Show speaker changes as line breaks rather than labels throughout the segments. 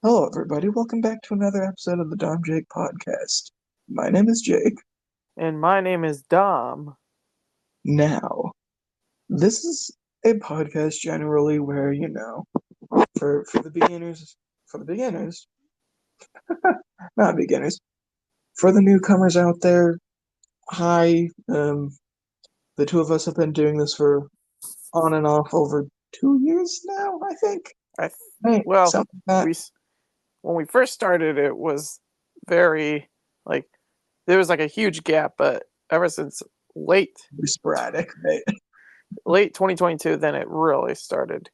Hello, everybody. Welcome back to another episode of the DomJake podcast. My name is Jake.
And my name is Dom.
Now, this is a podcast generally where, for the beginners, not beginners, for the newcomers out there, hi. The two of us have been doing this for on and off over 2 years now, I think.
I th-
Right,
well,
something like that.
we when we first started, it was very like there was like a huge gap, but ever since late
Pretty sporadic, right?
late 2022, then it really started.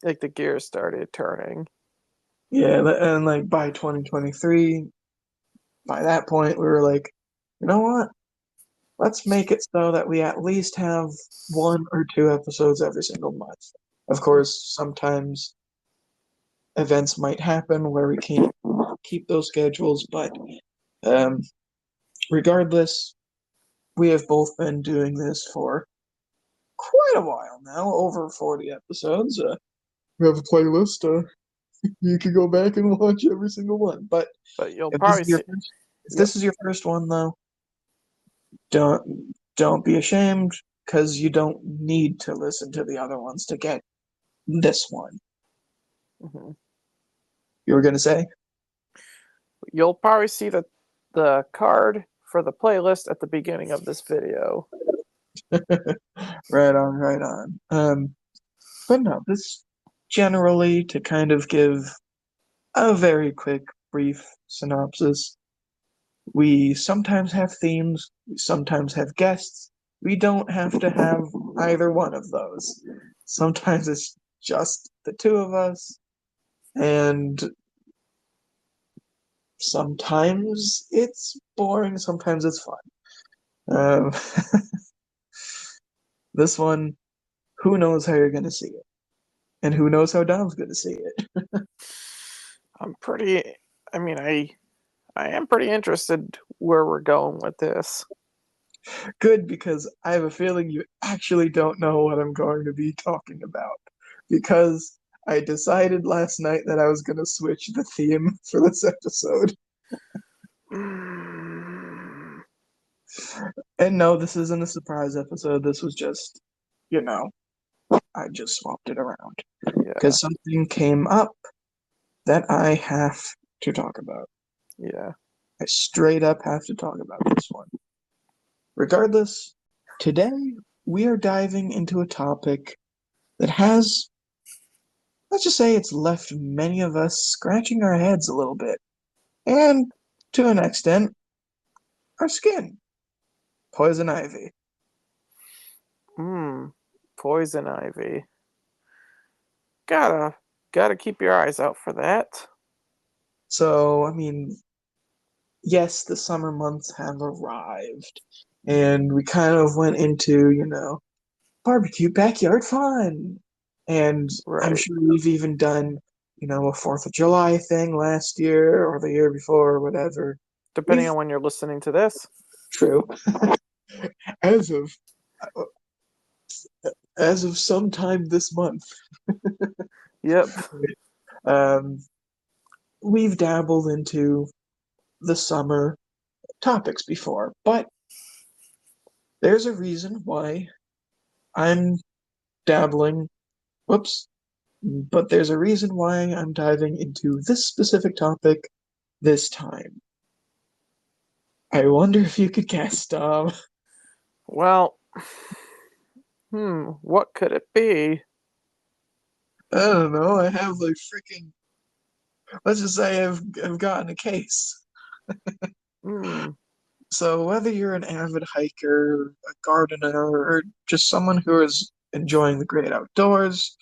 Like the gears started turning.
Yeah, and like by 2023, by that point, we were like, you know what? Let's make it so that we at least have one or two episodes every single month. Of course, sometimes events might happen where we can't keep those schedules, but um, regardless, we have both been doing this for quite a while now, over 40 episodes. We have a playlist. You can go back and watch every single one. But
But you'll
if this
probably
is your
see.
first, if
Yep.
this is your first one, though, don't be ashamed because you don't need to listen to the other ones to get this one.
hmm
You were gonna say?
You'll probably see the card for the playlist at the beginning of this video.
Right on, right on. But no, this generally to kind of give a very quick, brief synopsis. We sometimes have themes, we sometimes have guests. We don't have to have either one of those. Sometimes it's just the two of us, and sometimes it's boring, sometimes it's fun. This one, who knows how you're going to see it? And who knows how Dom's going to see it?
I'm pretty. I mean, I am pretty interested where we're going with this.
Good, because I have a feeling you actually don't know what I'm going to be talking about. Because I decided last night that I was going to switch the theme for this episode. And no, this isn't a surprise episode. This was just, you know, I just swapped it around.
Yeah,
Because something came up that I have to talk about.
yeah.
I straight up have to talk about this one. Regardless, today we are diving into a topic that has, let's just say, it's left many of us scratching our heads a little bit. And to an extent, our skin. Poison ivy.
Hmm. Poison ivy. Gotta keep your eyes out for that.
So, I mean, yes, the summer months have arrived. And we kind of went into, barbecue backyard fun. And I'm
Right.
sure we've even done, a 4th of July thing last year or the year before or whatever.
Depending
We've
on when you're listening to this.
true. As of as of sometime this month.
Yep.
Um, we've dabbled into the summer topics before, but there's a reason why I'm dabbling. Whoops. But there's a reason why I'm diving into this specific topic this time. I wonder if you could guess, Dom.
Well, what could it be?
I don't know. I have like freaking. Let's just say I've gotten a case.
Hmm.
So whether you're an avid hiker, a gardener, or just someone who is enjoying the great outdoors,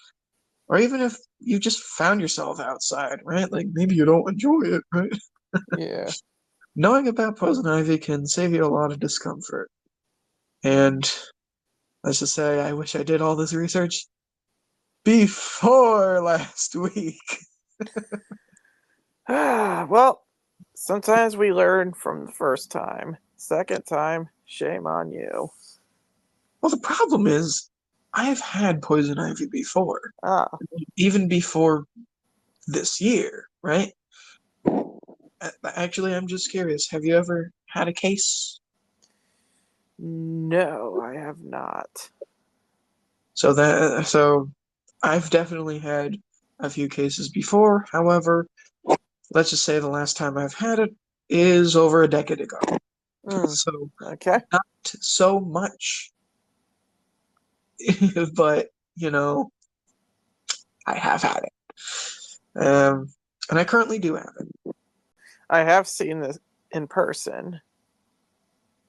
or even if you just found yourself outside, right? Like maybe you don't enjoy it, right?
Yeah.
Knowing about poison ivy can save you a lot of discomfort. And let's just say I wish I did all this research before last week.
Well, sometimes we learn from the first time. Second time, shame on you.
Well, the problem is I've had poison ivy before,
Ah.
even before this year. right? Actually, I'm just curious. Have you ever had a case?
No, I have not.
So I've definitely had a few cases before. However, let's just say the last time I've had it is over a decade ago.
Mm,
So
okay.
not so much, but I have had it. And I currently do have it.
I have seen this in person.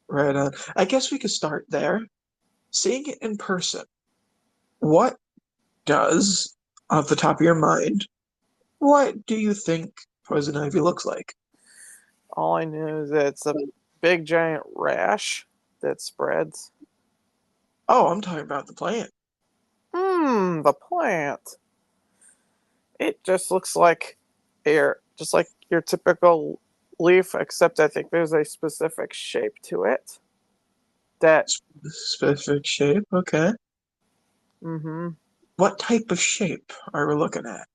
Right on. I guess we could start there. Seeing it in person, what does, off the top of your mind, what do you think poison ivy looks like?
All I know is that it's a big giant rash that spreads.
Oh, I'm talking about the plant.
The plant. It just looks like just like your typical leaf, except I think there's a specific shape to it. That
Specific shape, okay.
mm-hmm.
What type of shape are we looking at?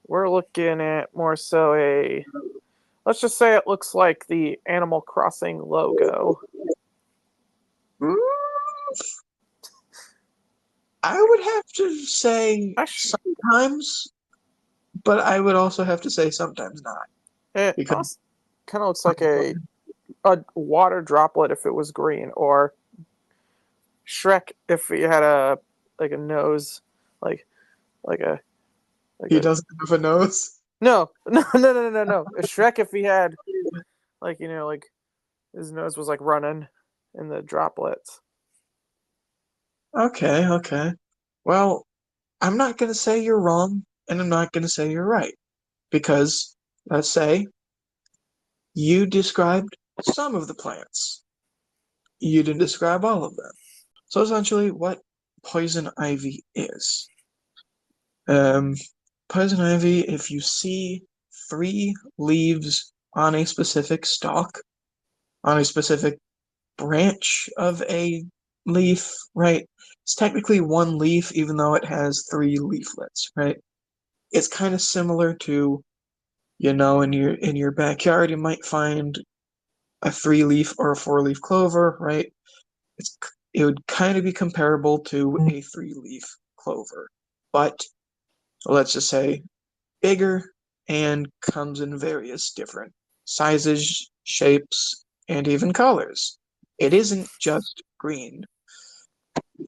We're looking at more so a, let's just say it looks like the Animal Crossing logo.
Mm, I would have to say
Actually,
sometimes, but I would also have to say sometimes not.
it
Because
kind of looks like a water droplet if it was green, or Shrek if he had a nose, like like a like
he
a
doesn't have a nose.
no no. A Shrek if he had like his nose was like running in the droplets.
Okay, okay. Well, I'm not going to say you're wrong, and I'm not going to say you're right. Because, let's say, you described some of the plants. You didn't describe all of them. So essentially, what poison ivy is. Um, Poison ivy, if you see three leaves on a specific stalk, on a specific branch of a leaf, right? It's technically one leaf, even though it has three leaflets, right? It's kind of similar to, in your backyard, you might find a three-leaf or a four-leaf clover, right? It would kind of be comparable to a three-leaf clover, but let's just say bigger and comes in various different sizes, shapes, and even colors. It isn't just green.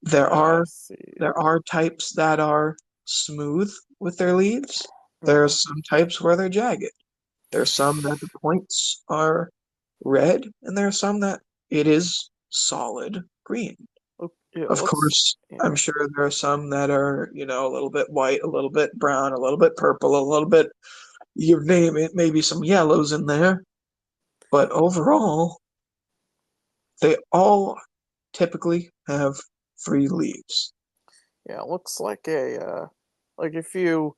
There
I
are
see.
there are types that are smooth with their leaves. There are
Mm.
some types where they're jagged. There are some that the points are red, and there are some that it is solid green.
It
Of
looks,
course, I'm
yeah.
sure there are some that are, a little bit white, a little bit brown, a little bit purple, a little bit, you name it, maybe some yellows in there. But overall, they all typically have three leaves.
Yeah, it looks like like if you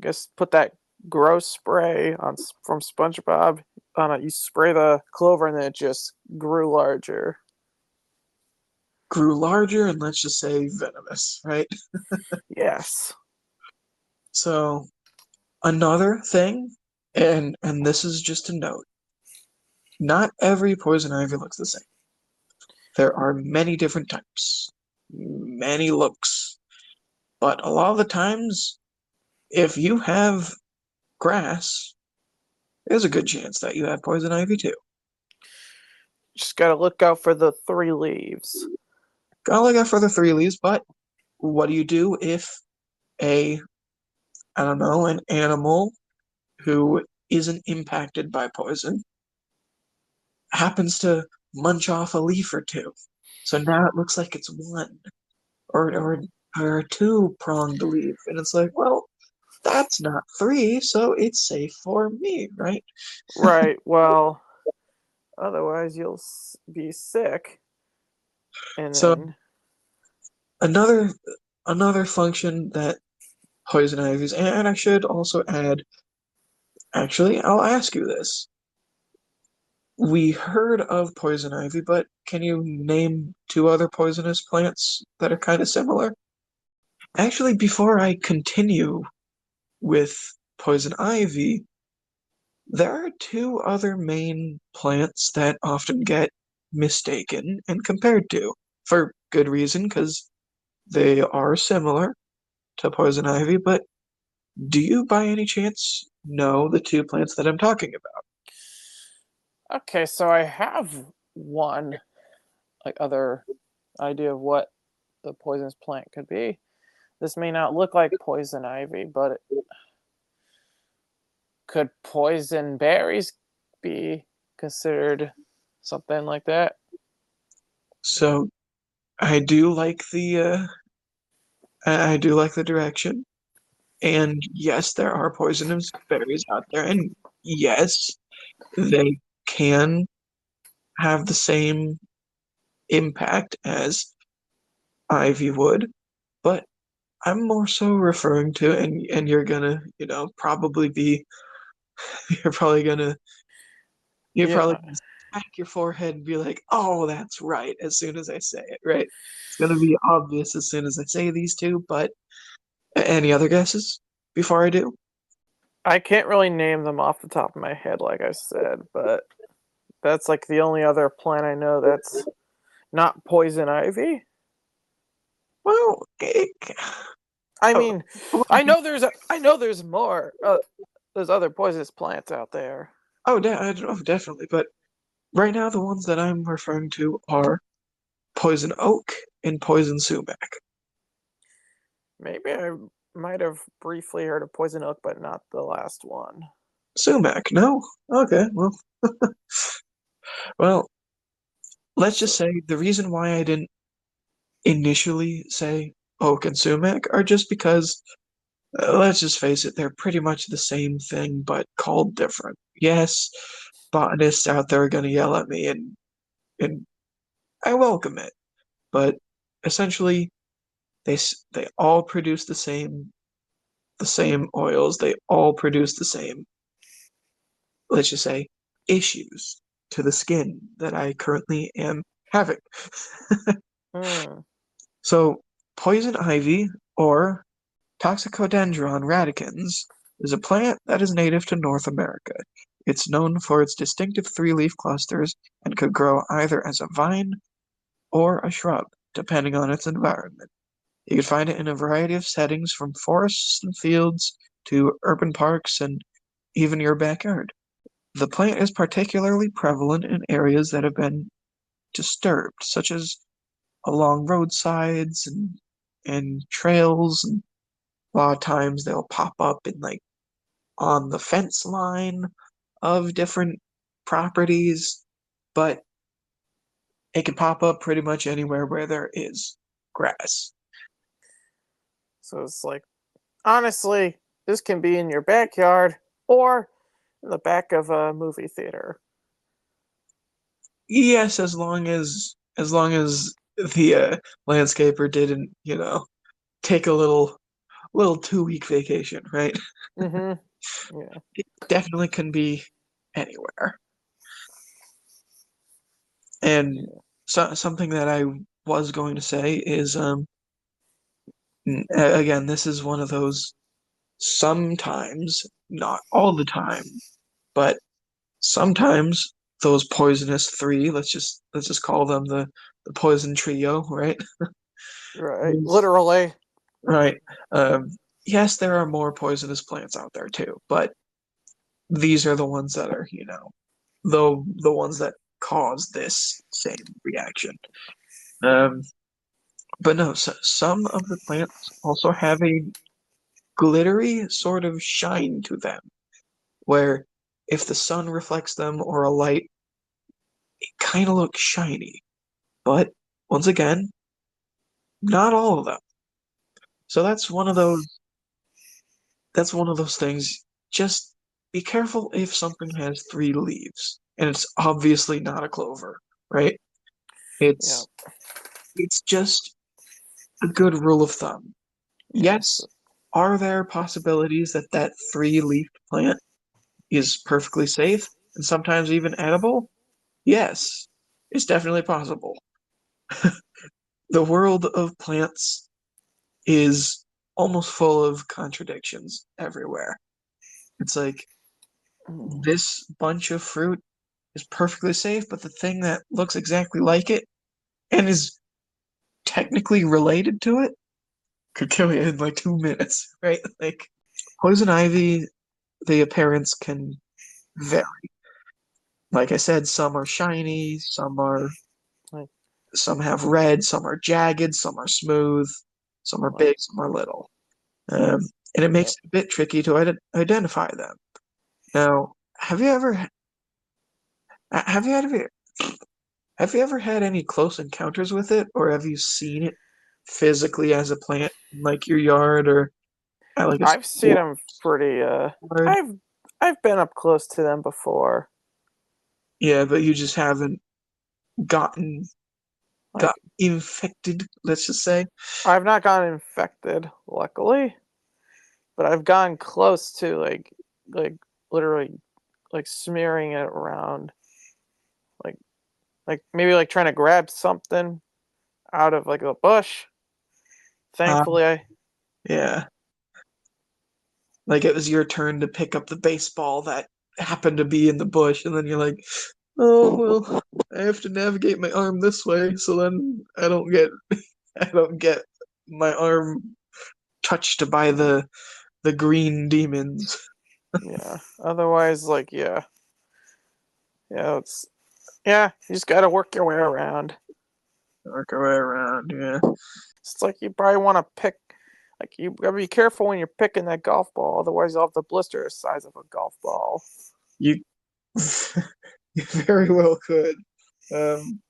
guess put that gross spray on from SpongeBob on it, you spray the clover and then it just grew larger.
Grew larger and let's just say venomous, right?
Yes.
So another thing, and this is just a note, not every poison ivy looks the same. There are many different types, many looks, but a lot of the times, if you have grass, there's a good chance that you have poison ivy too.
Just gotta look out for the three leaves.
Gotta look out for the three leaves, but what do you do if a, I don't know, an animal who isn't impacted by poison happens to munch off a leaf or two? So now it looks like it's one or
Hmm.
or or a two-pronged leaf, and it's like, well, that's not three, so it's safe for me, right?
Right. Well, otherwise you'll be sick, and
So
then
another another function that poison ivies, and I should also add, actually, I'll ask you this. We heard of poison ivy, but can you name two other poisonous plants that are kind of similar? Actually, before I continue with poison ivy, There are two other main plants that often get mistaken and compared to, for good reason, because they are similar to poison ivy, but do you by any chance know the two plants that I'm talking about?
Okay, so I have one like other idea of what the poisonous plant could be. This may not look like poison ivy, but could poison berries be considered something like that?
So I do like I do like the direction. And yes, there are poisonous berries out there, and yes, they can have the same impact as ivy would, but I'm more so referring to, and you're gonna, probably be, you're probably gonna, you're probably
Yeah,
gonna smack your forehead and be like, "Oh, that's right," as soon as I say it, right? It's gonna be obvious as soon as I say these two, but any other guesses before I do?
I can't really name them off the top of my head, like I said, but that's like the only other plant I know that's not poison ivy.
Well,
I
oh,
mean, I know there's more. There's other poisonous plants out there.
definitely, but right now the ones that I'm referring to are poison oak and poison sumac.
Maybe I might have briefly heard of poison oak, but not the last one.
Sumac, no? Okay, well, let's just
So,
say the reason why I didn't initially say oak and sumac are just because, let's just face it, they're pretty much the same thing, but called different. Yes, botanists out there are going to yell at me, and I welcome it, but essentially, they all produce the same oils. They all produce the same, let's just say, issues to the skin that I currently am having.
hmm.
So, poison ivy or Toxicodendron radicans is a plant that is native to North America. It's known for its distinctive three-leaf clusters and could grow either as a vine or a shrub, depending on its environment. You can find it in a variety of settings from forests and fields to urban parks and even your backyard. The plant is particularly prevalent in areas that have been disturbed, such as along roadsides and trails. And a lot of times they'll pop up in like on the fence line of different properties, but it can pop up pretty much anywhere where there is grass.
So it's like honestly, this can be in your backyard or in the back of a movie theater.
Yes, as long as the landscaper didn't, take a little 2 week vacation, right?
Mm-hmm. Yeah.
It definitely can be anywhere. And
Yeah.
something that I was going to say is, again, this is one of those sometimes, not all the time, but sometimes those poisonous three, let's just call them the poison trio, right?
Right.
Yes.
Literally.
Right. Yes, there are more poisonous plants out there too, but these are the ones that are, the ones that cause this same reaction. Um, but no, some of the plants also have a glittery sort of shine to them, where if the sun reflects them or a light, it kind of looks shiny. But once again, not all of them. So that's one of those things. Just be careful if something has three leaves, and it's obviously not a clover, right?
Yeah.
It's just a good rule of thumb.
Yes.
Yes, are there possibilities that that three-leafed plant is perfectly safe and sometimes even edible? Yes, it's definitely possible. The world of plants is almost full of contradictions everywhere. It's like this bunch of fruit is perfectly safe, but the thing that looks exactly like it and is technically related to it could kill you in like 2 minutes, right? Like poison ivy, the appearance can vary. Like I said, some are shiny,
Like,
some have red, some are jagged, some are smooth, some are
like,
big, some are little. Um, and it makes
yep.
it a bit tricky to identify them. Now, have you ever have you ever had any close encounters with it, or have you seen it physically as a plant in like your yard or at like a
I've seen
school
them pretty.
yard?
I've been up close to them before.
Yeah, but you just haven't gotten got
Like,
infected, let's just say.
I've not gotten infected, luckily, but I've gotten close to like literally like smearing it around, like maybe like trying to grab something out of like a bush.
Um,
Thankfully, I
yeah, like it was your turn to pick up the baseball that happened to be in the bush, and then you're like, "Oh well, I have to navigate my arm this way, so then I don't get my arm touched by the green demons."
yeah. Otherwise, like it's yeah. You just gotta work your way around.
Work our way around, yeah.
It's like you probably want to pick. Like you gotta be careful when you're picking that golf ball, otherwise you'll have the blister the size of a golf ball.
You you very well could. Um,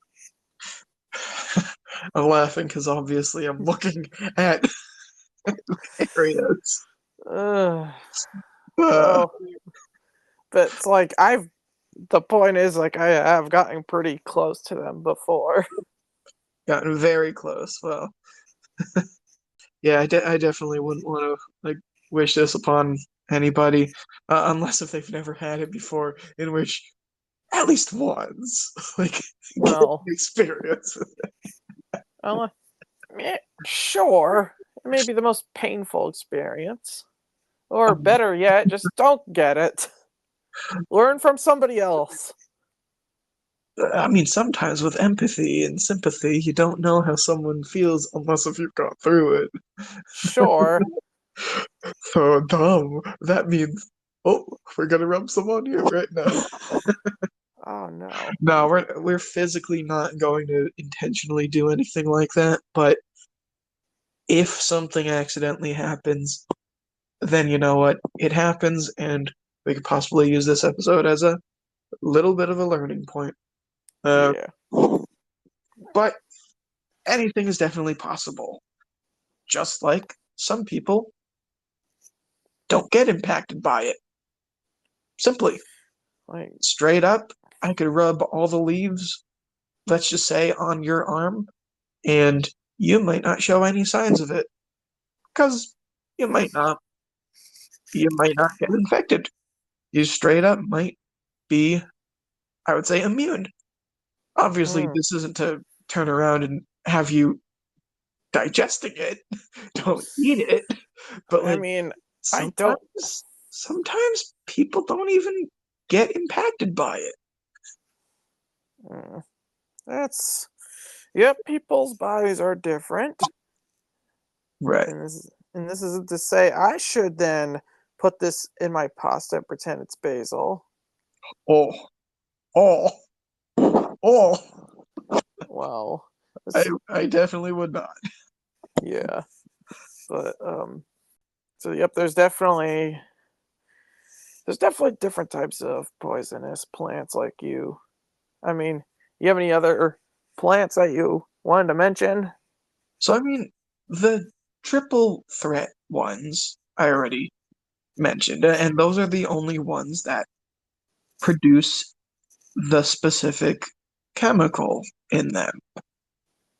I'm laughing because obviously I'm looking at areas.
Ugh.
Uh,
Well, but it's like I've. The point is, like I have gotten pretty close to them before.
Gotten very close. Well, yeah, I definitely wouldn't want to like wish this upon anybody, unless if they've never had it before, in which at least once, like, get an
Well,
experience.
well, sure, it may be the most painful experience, or
Um,
better yet, just don't get it. Learn from somebody else.
I mean, sometimes with empathy and sympathy, you don't know how someone feels unless if you've gone through it.
Sure.
So dumb. That means, oh, we're gonna rub some on you right now.
Oh no.
No, we're physically not going to intentionally do anything like that, but if something accidentally happens, then you know what? It happens, and we could possibly use this episode as a little bit of a learning point. Uh,
Yeah.
but anything is definitely possible. Just like some people don't get impacted by it. Simply,
Like,
straight up, I could rub all the leaves, let's just say, on your arm, and you might not show any signs of it. Because you might not get infected. You straight up might be, I would say, immune. Obviously,
mm,
this isn't to turn around and have you digesting it. Don't eat it. But
I
like
mean, I don't.
sometimes people don't even get impacted by it.
Mm, that's. Yep, people's bodies are different.
Right.
And this isn't to say I should then put this in my pasta and pretend it's basil.
Oh, oh, oh.
Well,
I
it's,
I definitely would not.
yeah, but so yep, there's definitely different types of poisonous plants like you. I mean, you have any other plants that you wanted to mention?
So I mean, the triple threat ones I already mentioned, and those are the only ones that produce the specific chemical in them.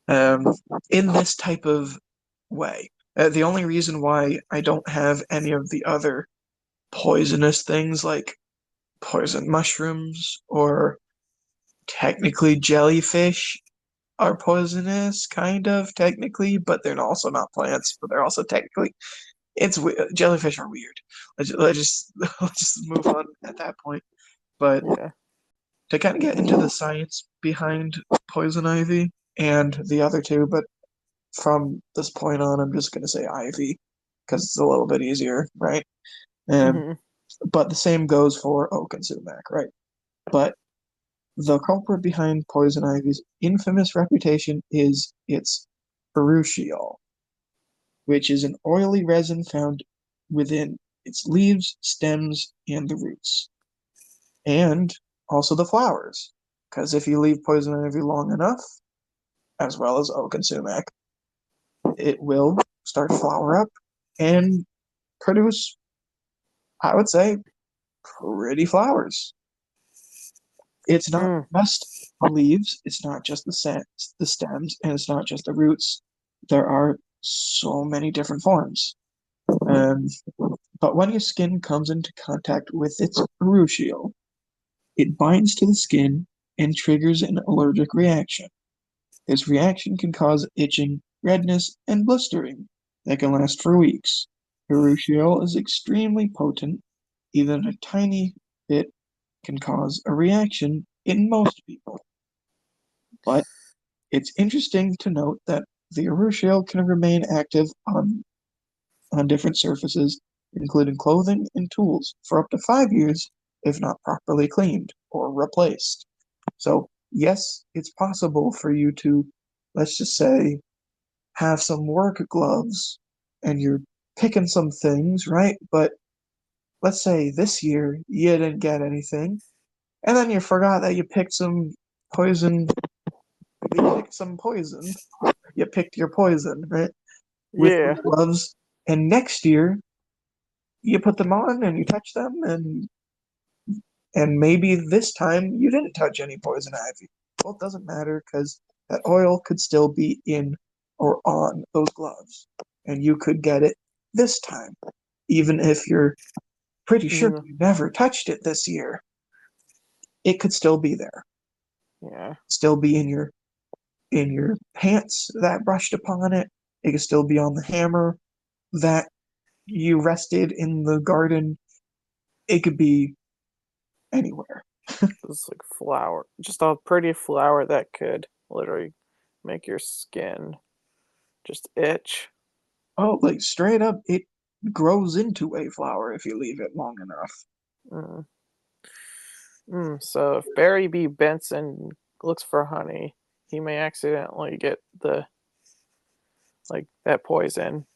Um, in this type of way. The only reason why I don't have any of the other poisonous things like poison mushrooms or technically jellyfish are poisonous, kind of technically, but they're also not plants, but they're also technically. jellyfish are weird. Let's just move on at that point. But
Yeah.
to kind of get into the science behind poison ivy and the other two, but from this point on, I'm just gonna say ivy because it's a little bit easier, right? And
Hmm.
but the same goes for oak and sumac, right? But the culprit behind poison ivy's infamous reputation is its urushiol, which is an oily resin found within its leaves, stems, and the roots, and also the flowers. Because if you leave poison ivy long enough, as well as oak and sumac, it will start to flower up and produce, I would say, pretty flowers. It's not
Mm.
just the leaves, it's not just the stems, and it's not just the roots. There are so many different forms. Um, but when your skin comes into contact with its urushiol, it binds to the skin and triggers an allergic reaction. This reaction can cause itching, redness, and blistering that can last for weeks. Urushiol is extremely potent. Even a tiny bit can cause a reaction in most people. But it's interesting to note that the urushiol can remain active on different surfaces, including clothing and tools, for up to 5 years if not properly cleaned or replaced. So, yes, it's possible for you to, let's just say, have some work gloves and you're picking some things, right? But let's say this year you didn't get anything, and then you forgot that you picked some poison. You picked some poison. You picked your poison, right? With the
Yeah.
gloves, and next year you put them on and you touch them, and maybe this time you didn't touch any poison ivy. Well, it doesn't matter because that oil could still be in or on those gloves, and you could get it this time, even if you're pretty sure
Mm.
you never touched it this year. It could still be there,
Yeah.
still be in your pants that brushed upon it. It could still be on the hammer that you rested in the garden. It could be anywhere.
It's like flower. Just a pretty flower that could literally make your skin just itch.
Oh, like straight up, it grows into a flower if you leave it long enough.
Mm. So if Barry B. Benson looks for honey, he may accidentally get the like that poison.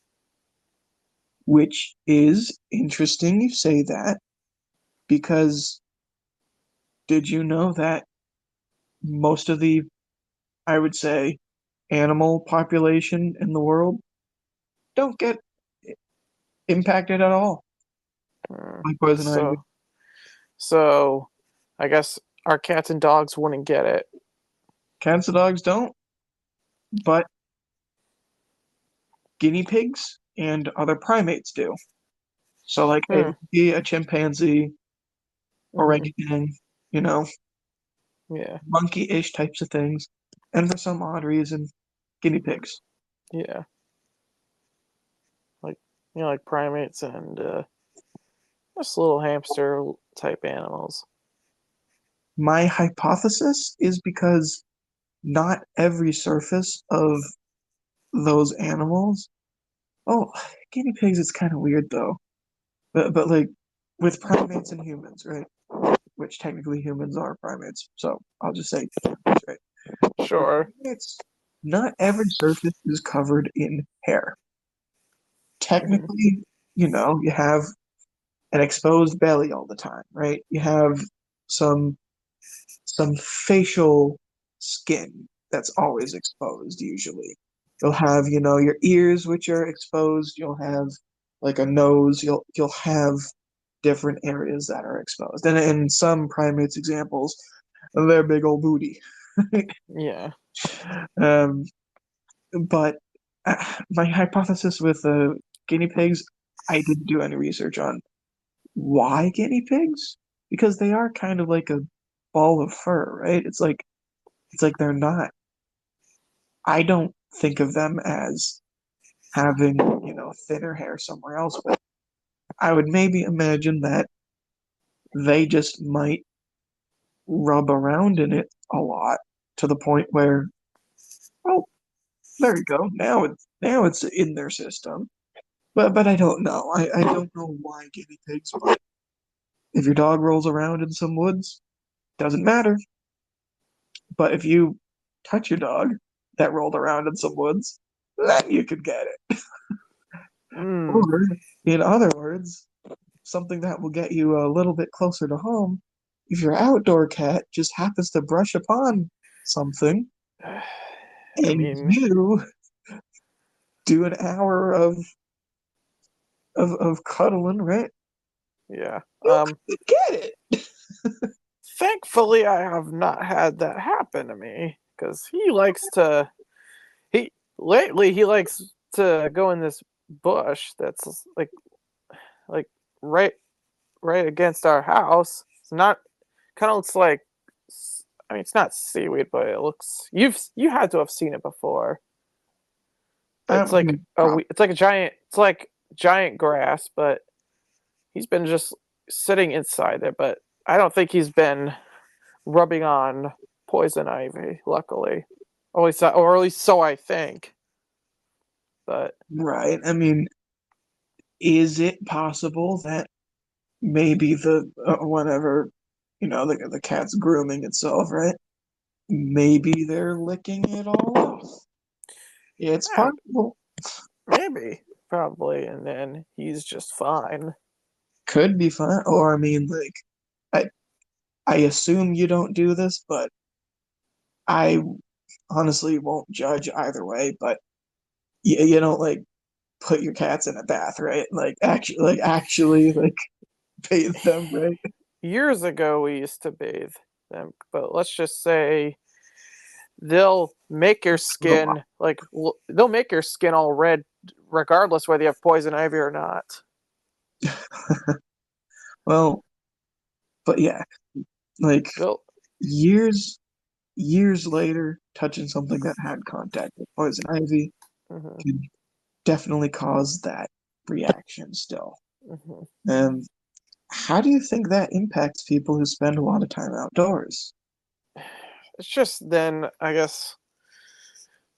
Which is interesting you say that because did you know that most of the, I would say, animal population in the world don't get impacted at all
Mm.
by poison ivy?
So I guess our cats and dogs wouldn't get it.
Cats and dogs don't, but guinea pigs and other primates do. So, like,
Hmm.
a chimpanzee,
Hmm.
orangutan, you know,
Yeah.
monkey-ish types of things, and for some odd reason, guinea pigs.
Yeah. Like like primates and just little hamster type animals.
My hypothesis is because not every surface of those animals. Oh, guinea pigs, it's kind of weird though. But like with primates and humans, right? Which technically humans are primates. So I'll just say primates, right? With
Sure.
primates, not every surface is covered in hair.
Hmm.
Technically, you have an exposed belly all the time, right? You have some some facial skin that's always exposed usually. You'll have, your ears which are exposed, you'll have like a nose, you'll have different areas that are exposed. And in some primates examples, their big old booty.
Yeah.
um, but my hypothesis with guinea pigs, I didn't do any research on why guinea pigs, because they are kind of like a ball of fur, right? It's like they're not. I don't think of them as having, thinner hair somewhere else. But I would maybe imagine that they just might rub around in it a lot to the point where, oh, there you go. Now it's in their system. But I don't know. I don't know why guinea pigs. But if your dog rolls around in some woods, doesn't matter. But if you touch your dog that rolled around in some woods, then you could get it.
Mm,
Or, in other words, something that will get you a little bit closer to home. If your outdoor cat just happens to brush upon something
I
and
mean,
you do an hour of cuddling, right?
yeah.
You could get it.
Thankfully, I have not had that happen to me because he likes to. He likes to go in this bush that's like right against our house. It's not kind of looks like. I mean, it's not seaweed, but it looks. You had to have seen it before. But it's like it's like a giant. It's like giant grass, but he's been just sitting inside there. But I don't think he's been rubbing on poison ivy, luckily. Or at least so I think. But
Right. I mean, is it possible that maybe the whenever the cat's grooming itself, right? Maybe they're licking it all off. It's
yeah,
possible.
maybe, probably, and then he's just fine.
Could be fun. Or I mean, like, I assume you don't do this, but I honestly won't judge either way. But you don't like put your cats in a bath, right? Like actually, bathe them, right?
Years ago, we used to bathe them, but let's just say they'll make your skin they'll make your skin all red, regardless whether you have poison ivy or not.
Well, but yeah, like
They'll,
years years later, touching something that had contact with poison ivy
mhm,
could definitely cause that reaction still.
mhm.
And how do you think that impacts people who spend a lot of time outdoors?
It's just then I guess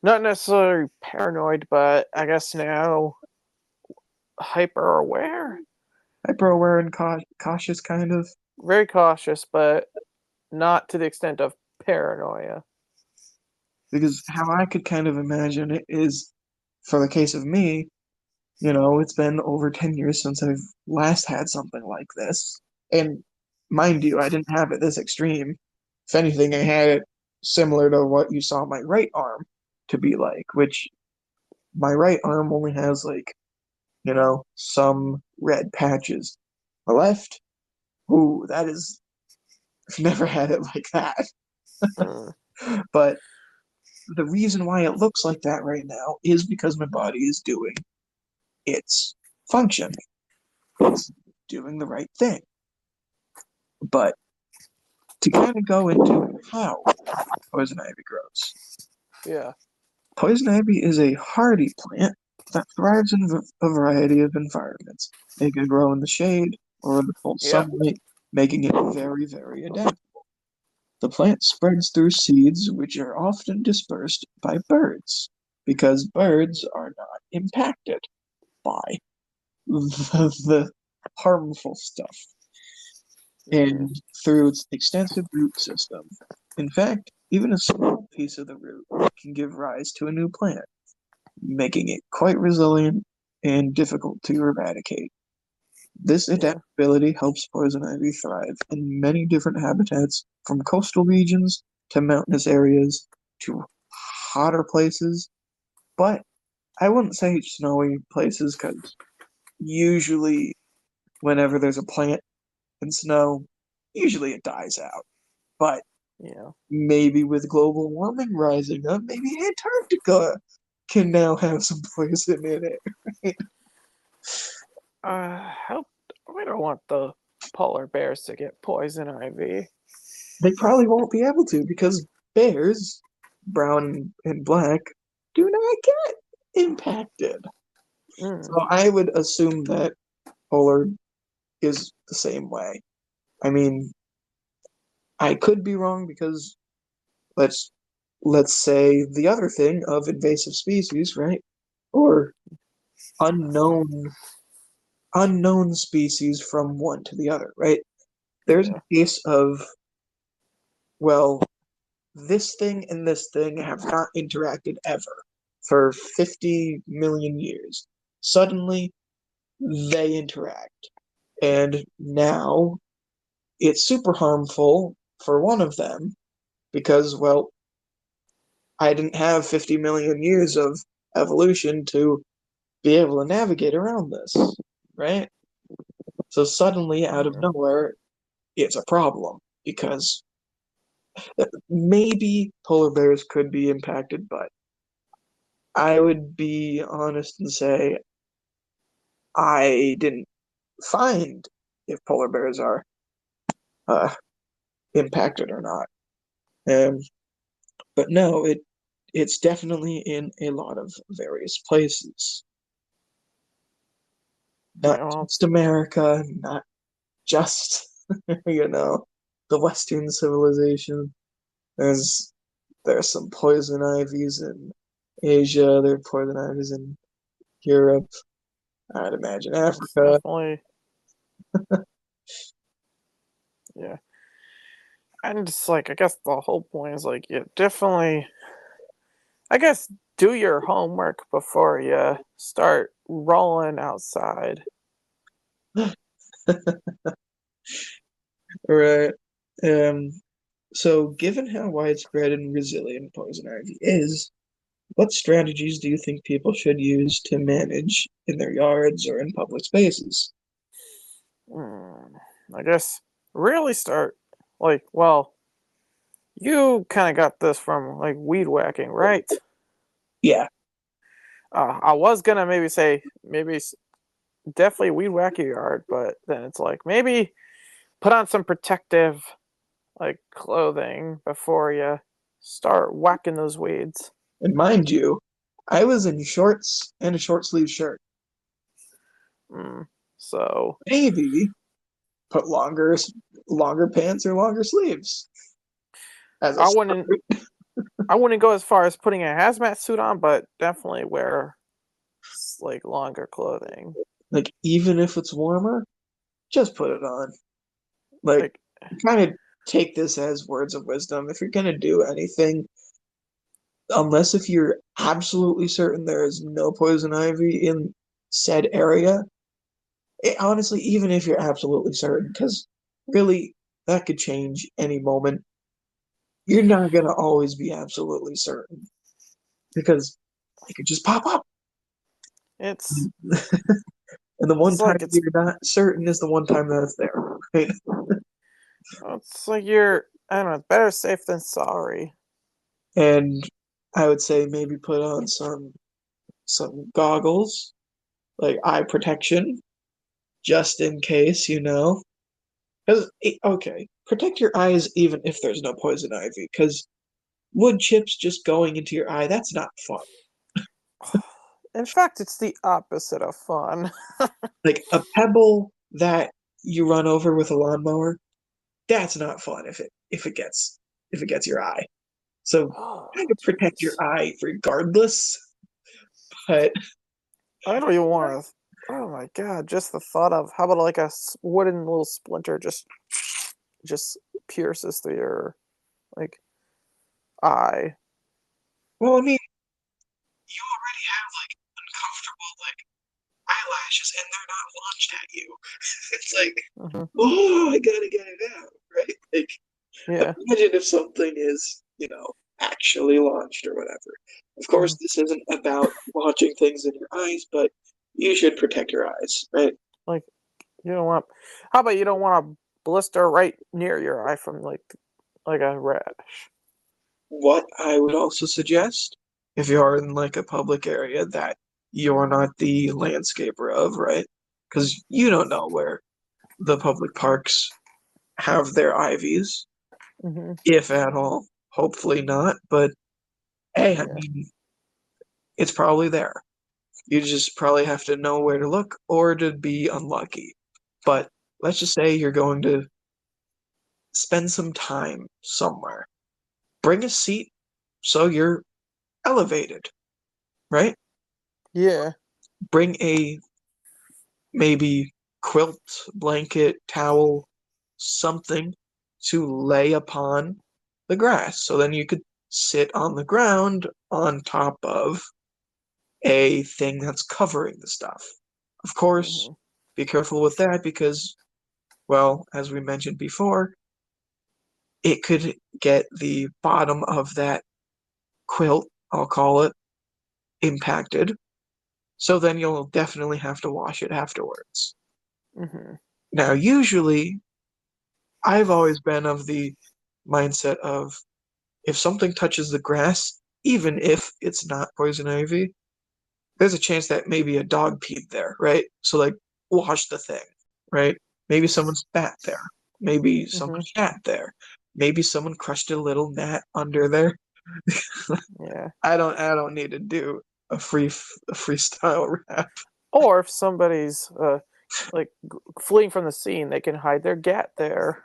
not necessarily paranoid, but I guess now hyper aware,
Hyper aware and cautious, kind of,
very cautious, but not to the extent of paranoia.
because how I could kind of imagine it is for the case of me, it's been over 10 years since I've last had something like this. And mind you, I didn't have it this extreme. If anything, I had it similar to what you saw my right arm to be like, which my right arm only has like, some red patches. My left, ooh, that is, I've never had it like that.
Mm,
But the reason why it looks like that right now is because my body is doing its function. It's doing the right thing. But to kind of go into how poison ivy grows,
yeah,
poison ivy is a hardy plant that thrives in a variety of environments. It can grow in the shade or in the full
yeah,
sunlight, making it very, very adaptable. The plant spreads through seeds, which are often dispersed by birds, because birds are not impacted by the harmful stuff,
mm,
and through its extensive root system. In fact, even a small piece of the root can give rise to a new plant, making it quite resilient and difficult to eradicate. This
yeah,
adaptability helps poison ivy thrive in many different habitats, from coastal regions to mountainous areas to hotter places. But I wouldn't say snowy places because usually, whenever there's a plant in snow, usually it dies out. But
yeah.
maybe with global warming rising up, maybe Antarctica can now have some poison in it.
How we don't want the polar bears to get poison ivy.
They probably won't be able to because bears, brown and black, do not get impacted. So
Mm.
I would assume that polar is the same way. I mean, I could be wrong because let's let's say the other thing of invasive species, right? Or unknown unknown species from one to the other, right? There's
Yeah.
a case of, well, this thing and this thing have not interacted ever for 50 million years. Suddenly, they interact. And now it's super harmful for one of them because, well, I didn't have 50 million years of evolution to be able to navigate around this, right? So suddenly, out of
Mm.
nowhere, it's a problem because maybe polar bears could be impacted, but I would be honest and say I didn't find if polar bears are uh, impacted or not. Um, but no, it's definitely in a lot of various places. Not
Yeah. Well,
just America, not just the Western civilization. There's there's some poison ivies in Asia. There are poison ivies in Europe. I'd imagine
it's
Africa.
definitely, yeah. And it's like, I guess the whole point is like, you definitely, I guess, do your homework before you start rolling outside.
Right. Um, so, given how widespread and resilient poison ivy is, what strategies do you think people should use to manage in their yards or in public spaces?
Hmm. I guess really start like, well, you kind of got this from like weed whacking, right?
Yeah,
I was gonna maybe say definitely weed whack your yard, but then it's like maybe put on some protective like clothing before you start whacking those weeds.
and mind you, I was in shorts and a short sleeve shirt.
Mm. So
Maybe put longer pants or longer sleeves as a
I wouldn't
start.
I wouldn't go as far as putting a hazmat suit on, but definitely wear like longer clothing.
Like even if it's warmer, just put it on. Like
Like
kind of take this as words of wisdom. If you're gonna do anything, unless if you're absolutely certain there is no poison ivy in said area, honestly, even if you're absolutely certain, because really that could change any moment. You're not gonna always be absolutely certain because it could just pop up.
it's
And the one
it's
time
like it's
you're not certain is the one time that it's there. Right?
it's like you're I don't know, better safe than sorry.
And I would say maybe put on some goggles, like eye protection, just in case, you know. Because okay, protect your eyes even if there's no poison ivy. Because wood chips just going into your eye, that's not fun.
In fact, it's the opposite of fun.
Like a pebble that you run over with a lawnmower, that's not fun if it gets your eye. So
Oh,
kind of protect your
jeez.
eye regardless. But
I don't even want to. Oh my god! Just the thought of how about like a wooden little splinter just pierces through your like eye.
well, I mean, you already have like uncomfortable like eyelashes and they're not launched at you. It's like,
Hmm.
oh, I gotta get it out, right? Like,
Yeah.
imagine if something is, actually launched or whatever. Of course,
Hmm.
this isn't about launching things in your eyes, but you should protect your eyes, right?
Like you don't want. How about you don't want a blister right near your eye from like a rash?
What I would also suggest, if you're in like a public area that you're not the landscaper of, right? Because you don't know where the public parks have their ivies,
Hmm.
if at all. Hopefully not, but hey, I
Yeah.
mean, it's probably there. You just probably have to know where to look or to be unlucky. But let's just say you're going to spend some time somewhere. Bring a seat so you're elevated, right?
Yeah.
Bring a maybe quilt, blanket, towel, something to lay upon the grass. So then you could sit on the ground on top of a thing that's covering the stuff. Of course,
Hmm.
be careful with that because, well, as we mentioned before, it could get the bottom of that quilt, I'll call it, impacted. So then you'll definitely have to wash it afterwards.
Hmm.
Now, usually, I've always been of the mindset of if something touches the grass, even if it's not poison ivy, there's a chance that maybe a dog peed there, right? So, like, wash the thing, right? Maybe someone spat there. Maybe someone
Hmm.
shat there. Maybe someone crushed a little gnat under there.
Yeah.
I don't need to do a freestyle rap.
Or if somebody's like fleeing from the scene, they can hide their gat there.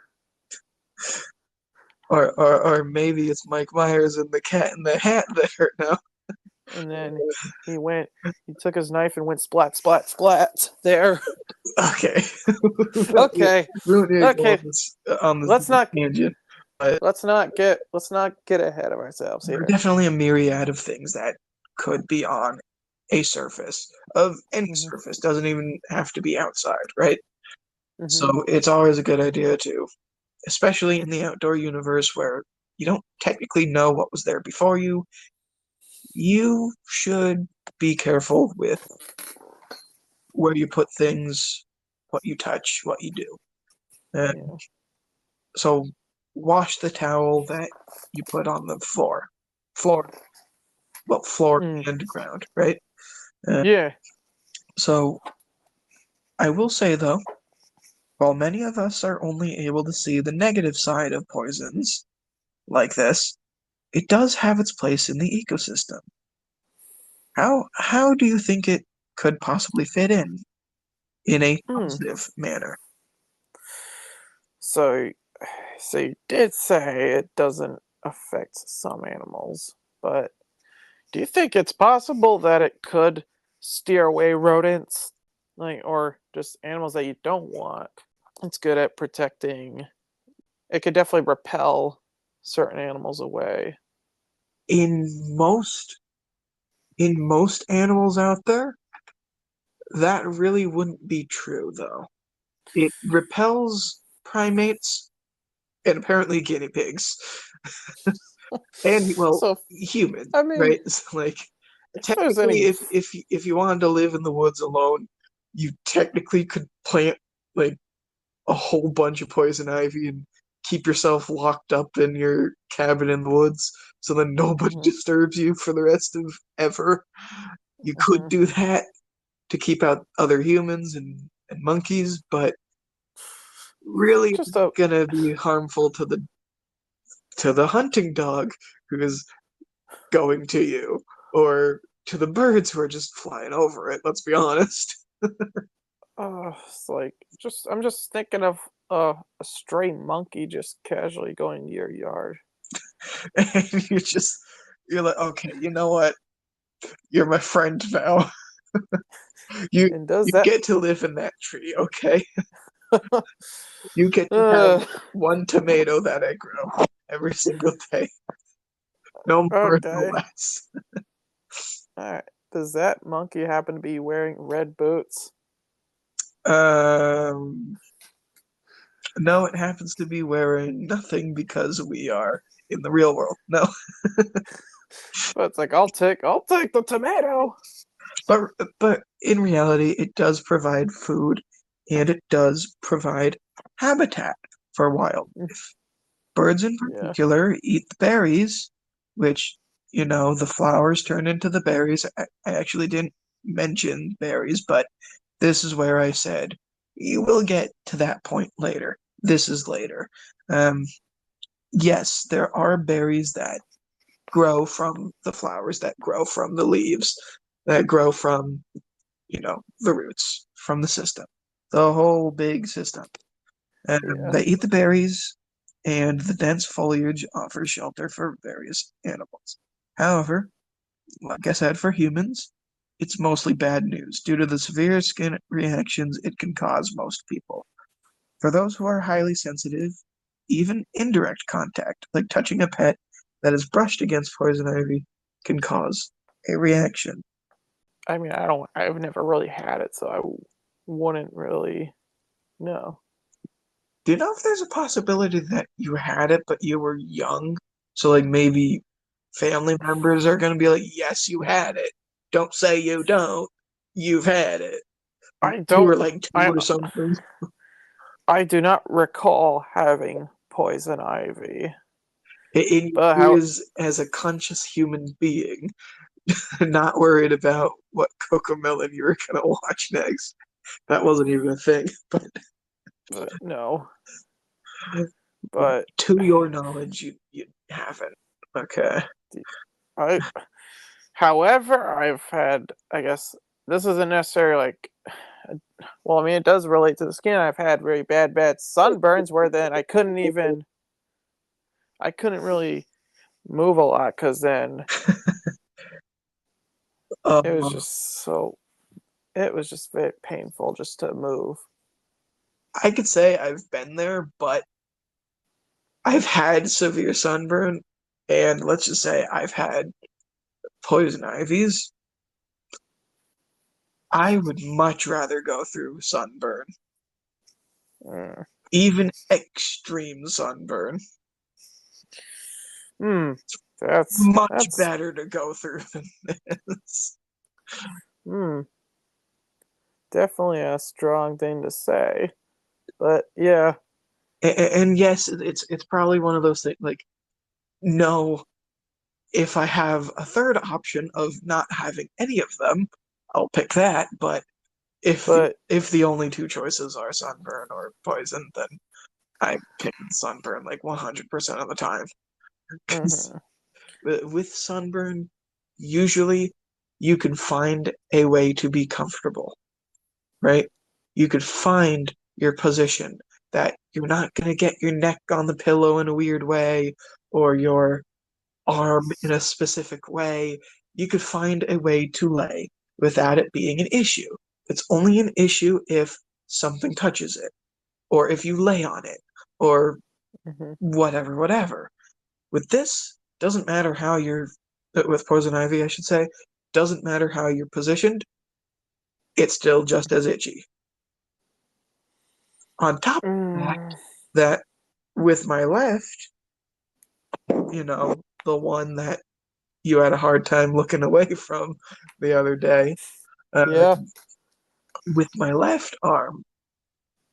Or maybe it's Mike Myers and the cat in the hat there now.
And then he took his knife and went splat, splat, splat there.
Okay.
Okay.
We don't need to go
Okay.
on this
Let's not
tangent, but
let's not get ahead of ourselves
there are
here.
definitely a myriad of things that could be on a surface of any
Hmm.
surface. Doesn't even have to be outside, right? So
Hmm.
it's always a good idea to, especially in the outdoor universe where you don't technically know what was there before you, you should be careful with where you put things, what you touch, what you do. And
Yeah.
so wash the towel that you put on the floor. Floor, well, floor
Mm.
and ground, right? Uh,
Yeah.
so I will say though, while many of us are only able to see the negative side of poisons like this, it does have its place in the ecosystem. How do you think it could possibly fit in a
Mm.
positive manner?
So, so you did say it doesn't affect some animals, but do you think it's possible that it could steer away rodents, like, or just animals that you don't want? It's good at protecting. It could definitely repel certain animals away.
In most in most animals out there, that really wouldn't be true though. It repels primates and apparently guinea pigs. And well,
So,
humans,
I mean,
right? So, like
if there's
technically
any,
if you wanted to live in the woods alone, you technically could plant like a whole bunch of poison ivy and keep yourself locked up in your cabin in the woods so then nobody
Mhm,
disturbs you for the rest of ever. You could
mhm.
do that to keep out other humans and monkeys, but really it's
Just a
gonna be harmful to the hunting dog who is going to you, or to the birds who are just flying over it, let's be honest.
it's like just I'm just thinking of a stray monkey just casually going to your yard.
And you're like, okay, you know what? You're my friend now. You
And does
you
that
get to live in that tree, okay? You get to have
uh,
one tomato that I grow every single day. No more, no
okay.
less.
All right. Does that monkey happen to be wearing red boots?
Um, no, it happens to be wearing nothing because we are in the real world. No,
But it's like I'll take the tomato.
but but in reality, it does provide food, and it does provide habitat for
Mm.
wildlife. Birds in
Yeah.
particular eat the berries, which, the flowers turn into the berries. I actually didn't mention berries, but this is where I said you will get to that point later. This is later. Um, yes, there are berries that grow from the flowers that grow from the leaves. that grow from, the roots from the system, the whole big system.
Yeah.
They eat the berries, and the dense foliage offers shelter for various animals. However, like I said, for humans, it's mostly bad news due to the severe skin reactions it can cause most people. For those who are highly sensitive, even indirect contact, like touching a pet that is brushed against poison ivy, can cause a reaction.
I mean, I've never really had it, so I wouldn't really know.
Do you know if there's a possibility that you had it, but you were young? So, like, maybe family members are going to be like, yes, you had it. Don't say you don't. You've had it.
I
You
don't.
were like two
I
or something.
I do not recall having poison ivy.
And
But
you
how?
as a conscious human being, not worried about what Cocomelon you were going to watch next. That wasn't even a thing. But
But no. But
to your knowledge, you haven't. Okay.
I. However, I've had. I guess this isn't necessarily like. Well, I mean, it does relate to the skin. I've had really bad sunburns where then I couldn't really move a lot because then it was
Um,
just so it was just very painful just to move.
I could say I've been there, but I've had severe sunburn, and let's just say I've had poison ivies. I would much rather go through sunburn,
Mm.
even extreme sunburn.
Hmm. That's
Much
that's
better to go through than this.
hmm. Definitely a strong thing to say. But yeah,
And yes, it's probably one of those things like, no, if I have a third option of not having any of them, I'll pick that. But
but
if the only two choices are sunburn or poison, then I pick sunburn like 100% of the time. 'Cause
mhm.
with sunburn, usually you can find a way to be comfortable, right? You could find your position that you're not going to get your neck on the pillow in a weird way or your arm in a specific way. You could find a way to lay without it being an issue. It's only an issue if something touches it or if you lay on it or
Mhm.
whatever. With this, doesn't matter how you're, with poison ivy, I should say, doesn't matter how you're positioned, it's still just as itchy. On top of the fact
Mm.
that with my left, the one that you had a hard time looking away from the other day, uh,
Yeah.
with my left arm,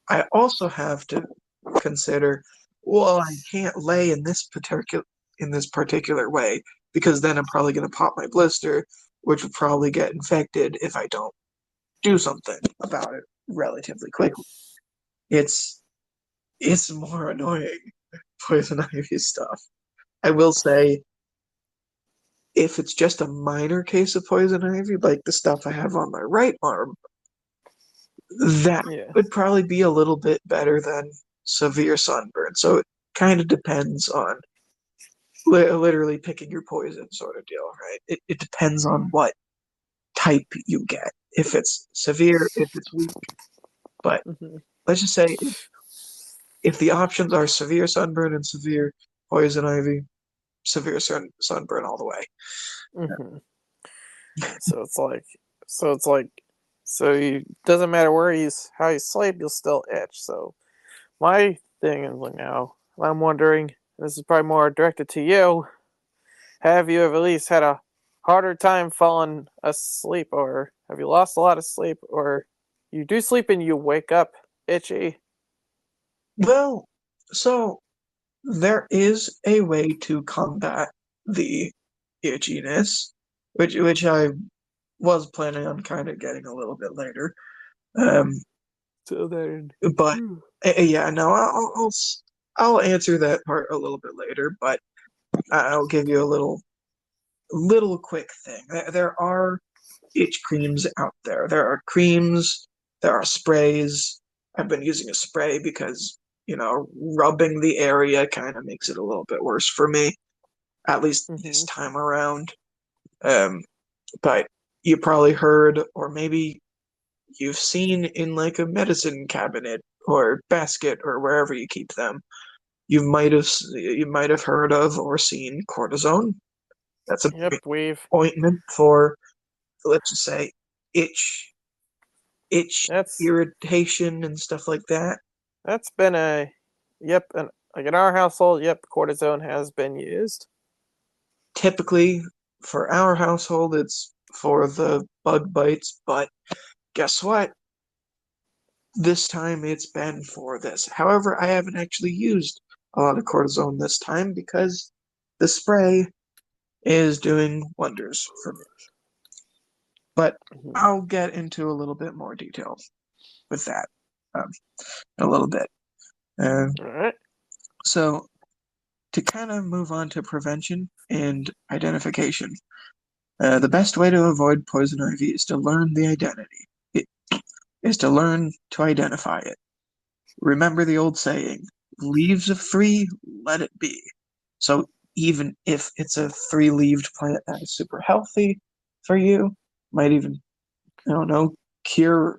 I also have to consider, well, I can't lay in this particular way because then I'm probably going to pop my blister, which will probably get infected if I don't do something about it relatively quickly. It's it's more annoying poison ivy stuff. I will say, if it's just a minor case of poison ivy, like the stuff I have on my right arm, that
Yeah.
would probably be a little bit better than severe sunburn. So it kind of depends on literally picking your poison sort of deal, right? It depends on what type you get. If it's severe, if it's weak. But
Mhm.
let's just say if the options are severe sunburn and severe poison ivy, severe sunburn all the way.
Mhm. So it's like, so it's like, so you doesn't matter how you sleep, you'll still itch. So my thing is like now, I'm wondering. This is probably more directed to you. Have you at least had a harder time falling asleep, or have you lost a lot of sleep, or you do sleep and you wake up itchy?
Well, so there is a way to combat the itchiness, which I was planning on kind of getting a little bit later. Um,
So then,
but yeah, no, I'll answer that part a little bit later. But I'll give you a little quick thing. There are itch creams out there. There are creams, there are sprays. I've been using a spray because, rubbing the area kind of makes it a little bit worse for me, at least this
Hmm.
time around. Um, but you probably heard, or maybe you've seen in like a medicine cabinet or basket or wherever you keep them. You might have heard of or seen cortisone. That's a
Yep, we've
ointment for, let's just say, itch, itch,
that's
irritation, and stuff like that.
that's been a yep, and like in our household, yep, cortisone has been used.
Typically, for our household, it's for the bug bites, but guess what? This time it's been for this. However, I haven't actually used a lot of cortisone this time because the spray is doing wonders for me. But
Mhm.
I'll get into a little bit more detail with that um, in a little bit. Uh,
All right.
so, to kind of move on to prevention and identification, the best way to avoid poison ivy is to learn the identity. It is to learn to identify it. Remember the old saying, leaves of three, let it be. So even if it's a three-leaved plant that is super healthy for you, might even, I don't know, cure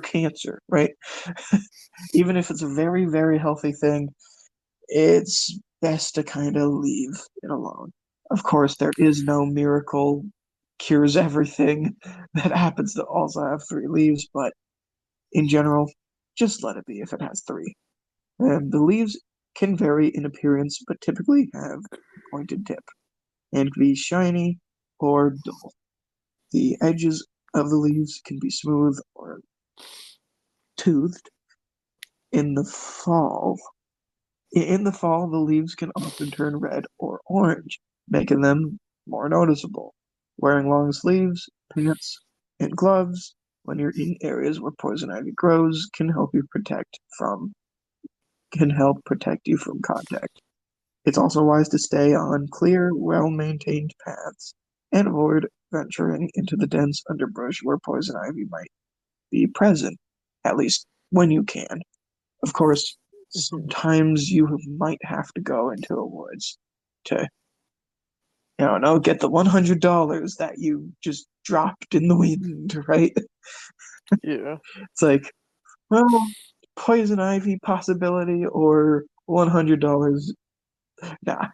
cancer, right? Even if it's a very, very healthy thing, it's best to kind of leave it alone. Of course, there is no miracle cures everything that happens to also have three leaves, but in general, just let it be if it has three. And the leaves can vary in appearance, but typically have a pointed tip and can be shiny or dull. The edges of the leaves can be smooth or toothed. In the fall, in the fall, the leaves can often turn red or orange, making them more noticeable. Wearing long sleeves, pants, and gloves when you're in areas where poison ivy grows can help protect you from contact. It's also wise to stay on clear, well-maintained paths and avoid venturing into the dense underbrush where poison ivy might be present, at least when you can. Of course,
Hmm.
sometimes you might have to go into a woods to, I don't know, get the $100 that you just dropped in the wind, right?
Yeah.
It's like, well, poison ivy possibility or $100. Nah,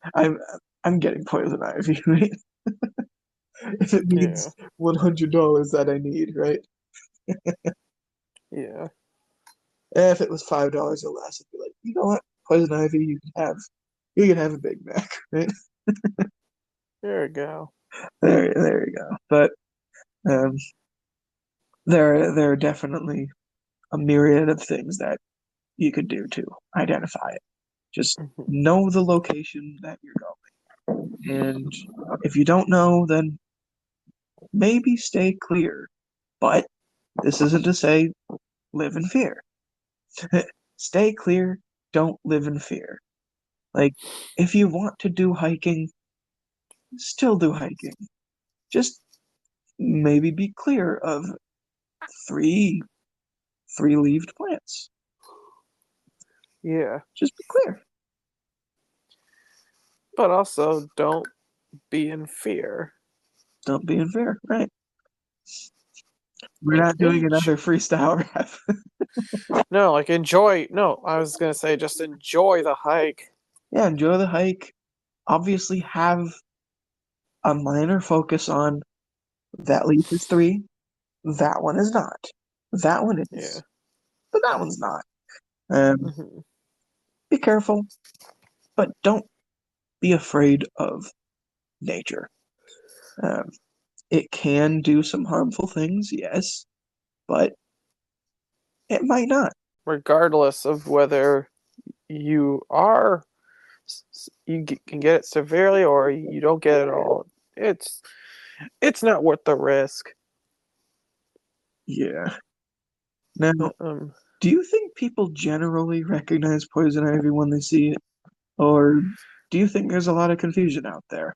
I'm getting poison ivy, right? If it
Yeah.
means $100 that I need, right?
Yeah.
If it was $5 or less, I'd be like, you know what, poison ivy, you can have a Big Mac, right?
There we go.
There you go. But um, there are definitely a myriad of things that you could do to identify it. Just
Hmm.
know the location that you're going, and if you don't know, then maybe stay clear. But this isn't to say live in fear. Stay clear, don't live in fear. Like, if you want to do hiking, still do hiking. Just maybe be clear of three three-leaved plants.
Yeah.
Just be clear.
But also don't be in fear.
Don't be in fear, right? We're
Like
not doing another freestyle rap.
no, like enjoy. No, I was gonna say just enjoy the hike.
Yeah, enjoy the hike. Obviously, have a minor focus on that leaf is three, that one is not. That one
Yeah.
is, but that one's not. Um,
Hmm.
be careful, but don't be afraid of nature. Um, it can do some harmful things, yes, but it might not.
Regardless of whether you are can get it severely or you don't get it all, it's not worth the risk.
Yeah. Now,
Um,
do you think people generally recognize poison ivy when they see it, or do you think there's a lot of confusion out there?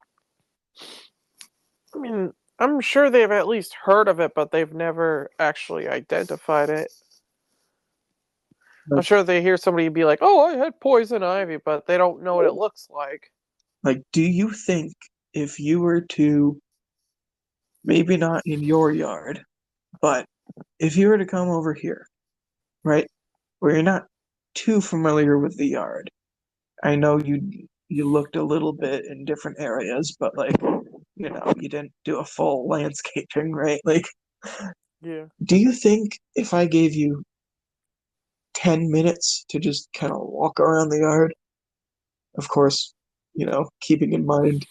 I mean, I'm sure they've at least heard of it, but they've never actually identified it. I'm
Like,
sure they hear somebody be like, "Oh, I had poison ivy," but they don't know what it looks like.
do you think if you were to, maybe not in your yard, but if you were to come over here, right, where you're not too familiar with the yard, I know you looked a little bit in different areas, but like, you didn't do a full landscaping, right? Like,
Yeah.
do you think if I gave you 10 minutes to just kind of walk around the yard, of course, keeping in mind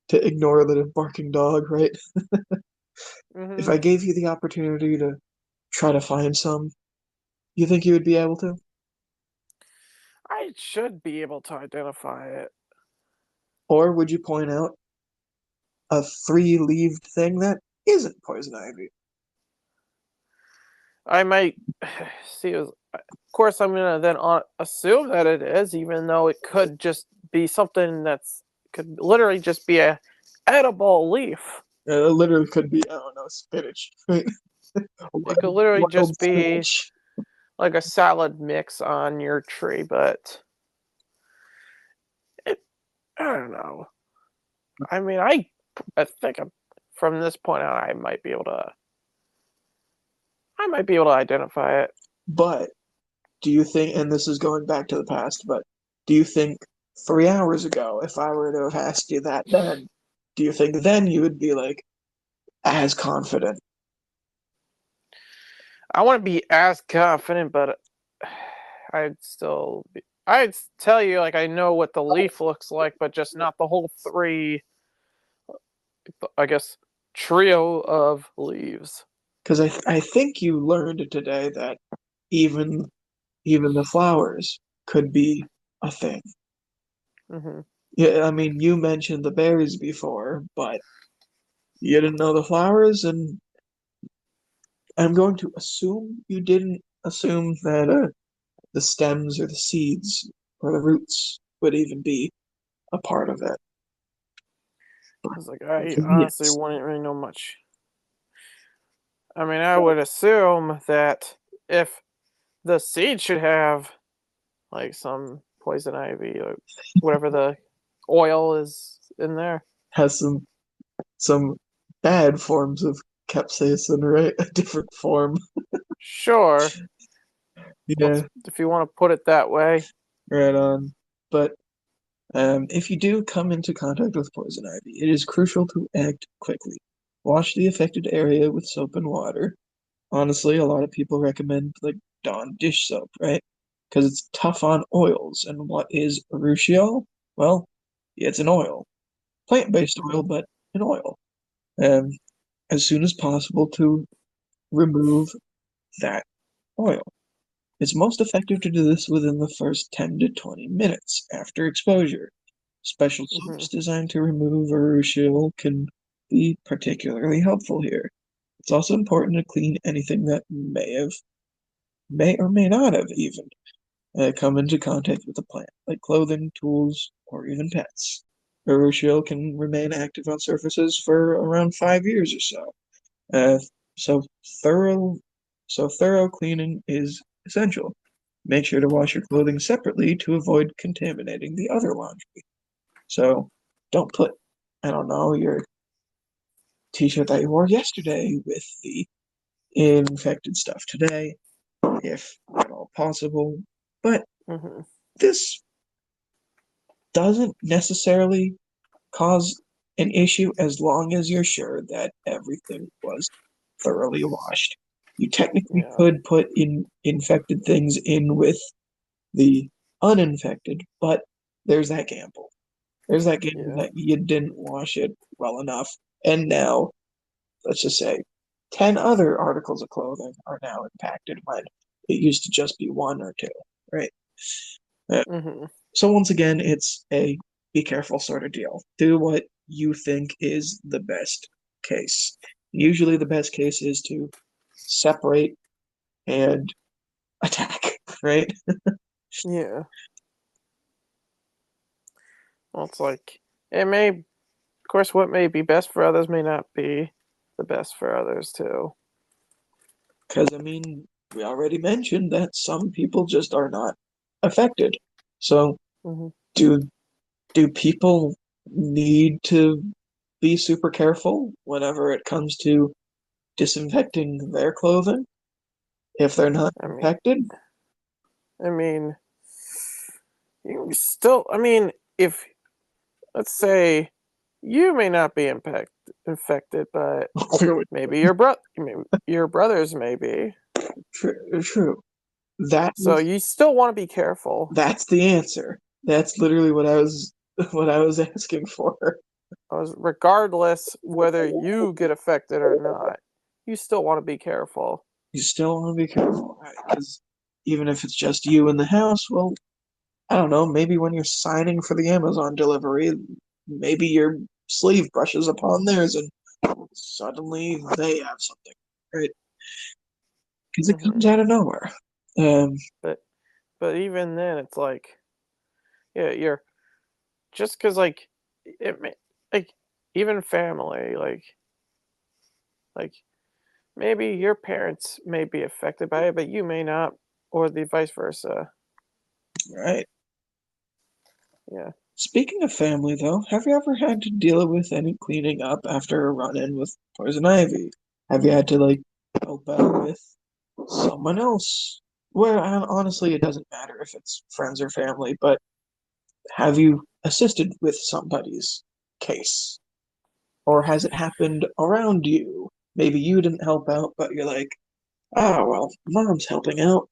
to ignore the barking dog, right? If
Mhm.
I gave you the opportunity to try to find some, you think you would be able to?
I should be able to identify it.
Or would you point out a three-leaved thing that isn't poison ivy?
I might see. Of course, I'm gonna then assume that it is, even though it could just be something that's could literally just be a edible leaf.
It literally could be, I don't know, spinach, right?
It could literally
Wild
just be
spinach.
like a salad mix on your tree, but it, I don't know. I mean, I think from this point on, I might be able to identify it.
But do you think, and this is going back to the past, but do you think 3 hours ago, if I were to have asked you that then, do you think then you would be like as confident?
I want to be as confident, but I'd tell you like I know what the leaf looks like, but just not the whole three, I guess, trio of leaves.
Because I think you learned today that even even the flowers could be a thing.
Hmm.
Yeah, I mean, you mentioned the berries before, but you didn't know the flowers, and I'm going to assume you didn't assume that the stems or the seeds or the roots would even be a part of it.
I was like, I honestly
Yes,
wouldn't really know much. I mean, I would assume that if the seed should have like some poison ivy or whatever the oil is in there.
has some bad forms of capsaicin, right? A different form.
Sure,
Yeah,
if you want to put it that way.
right on. But if you do come into contact with poison ivy, it is crucial to act quickly. Wash the affected area with soap and water. Honestly, a lot of people recommend like Dawn dish soap, right? Because it's tough on oils. And what is urushiol? Well, yeah, it's an oil, plant-based oil,
Hmm.
but an oil. Um, as soon as possible to remove that oil. It's most effective to do this within the first 10 to 20 minutes after exposure. Special
Hmm.
soaps designed to remove urushiol can be particularly helpful here. It's also important to clean anything that may or may not have even come into contact with the plant, like clothing, tools, or even pets. Urushiol can remain active on surfaces for around 5 years or so. Uh, so thorough, so thorough cleaning is essential. Make sure to wash your clothing separately to avoid contaminating the other laundry. So don't put, I don't know, your t-shirt that you wore yesterday with the infected stuff today, if at all possible. But
Hmm.
this doesn't necessarily cause an issue as long as you're sure that everything was thoroughly washed. You technically
Yeah.
could put in infected things in with the uninfected, but there's that gamble. There's that gamble
Yeah.
that you didn't wash it well enough. And now, let's just say, 10 other articles of clothing are now impacted when it used to just be one or two, right? Uh,
Hmm.
so, once again, it's a be careful sort of deal. Do what you think is the best case. Usually, the best case is to separate and attack, right?
Yeah. Well, it's like it may course, what may be best for others may not be the best for others too.
Because, I mean, we already mentioned that some people just are not affected. So,
Hmm.
do do people need to be super careful whenever it comes to disinfecting their clothing if they're not
I mean,
infected?
I mean, you still. I mean, if let's say you may not be infected, but
True,
maybe your brothers may be.
true. That
So
is
you still want to be careful.
that's the answer. That's literally what I was what I was asking for.
Regardless whether you get affected or not, you still want to be careful.
You still want to be careful, right? Because even if it's just you in the house, well, I don't know, maybe when you're signing for the Amazon delivery, maybe your sleeve brushes upon theirs and suddenly they have something, right? Because it comes
Hmm.
out of nowhere. Um,
But even then, it's like, yeah, you're just because it may, like even family, like maybe your parents may be affected by it, but you may not, or the vice versa.
right.
Yeah.
Speaking of family, though, have you ever had to deal with any cleaning up after a run-in with poison ivy? Have you had to, like, help out with someone else? Well, honestly, it doesn't matter if it's friends or family, but have you assisted with somebody's case? Or has it happened around you? Maybe you didn't help out, but you're like, oh, well, mom's helping out.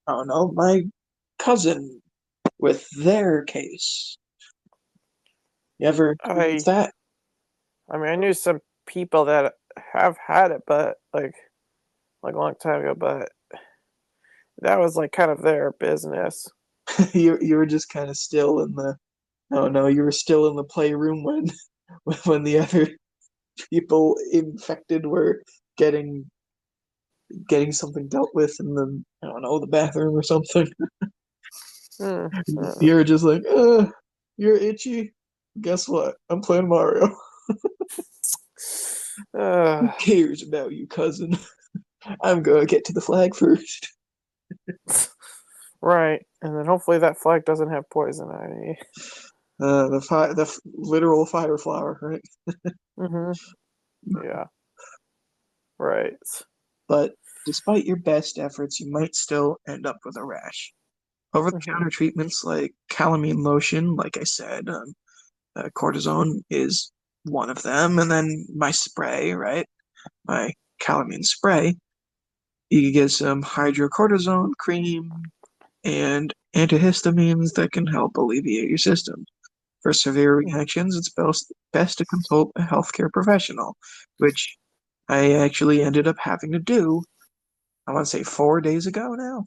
I don't know, my cousin with their case. You ever experienced
I
that?
I mean, I knew some people that have had it, but like a long time ago, but that was like kind of their business.
You were just kind of still in the, oh no, you were still in the playroom when when the other people infected were getting getting something dealt with in the, I don't know, the bathroom or something.
Mm, mm.
You're just like, you're itchy. Guess what? I'm playing Mario. Who
Uh,
cares about you, cousin? I'm gonna get to the flag first.
right, and then hopefully that flag doesn't have poison ivy.
The literal fire flower, right?
Hmm. Yeah, right.
But despite your best efforts, you might still end up with a rash.
Hmm.
Over-the-counter treatments like calamine lotion, like I said, cortisone is one of them, and then my spray, right? My calamine spray. You can get some hydrocortisone cream and antihistamines that can help alleviate your symptoms. For severe reactions, it's best to consult a healthcare professional, which I actually ended up having to do, I want to say 4 days ago now,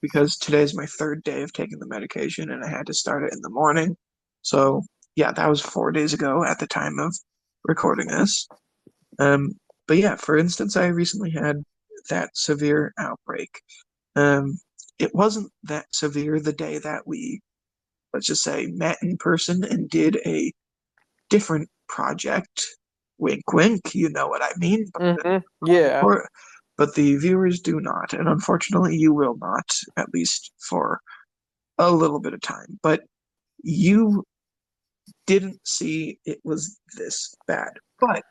because today's my third day of taking the medication and I had to start it in the morning. So, yeah, that was 4 days ago at the time of recording this. Um, but yeah, for instance, I recently had that severe outbreak. Um, it wasn't that severe the day that we, let's just say, met in person and did a different project. Wink, wink, you know what I mean.
Hmm. Yeah.
But the viewers do not, and unfortunately, you will not, at least for a little bit of time. But you didn't see it was this bad. But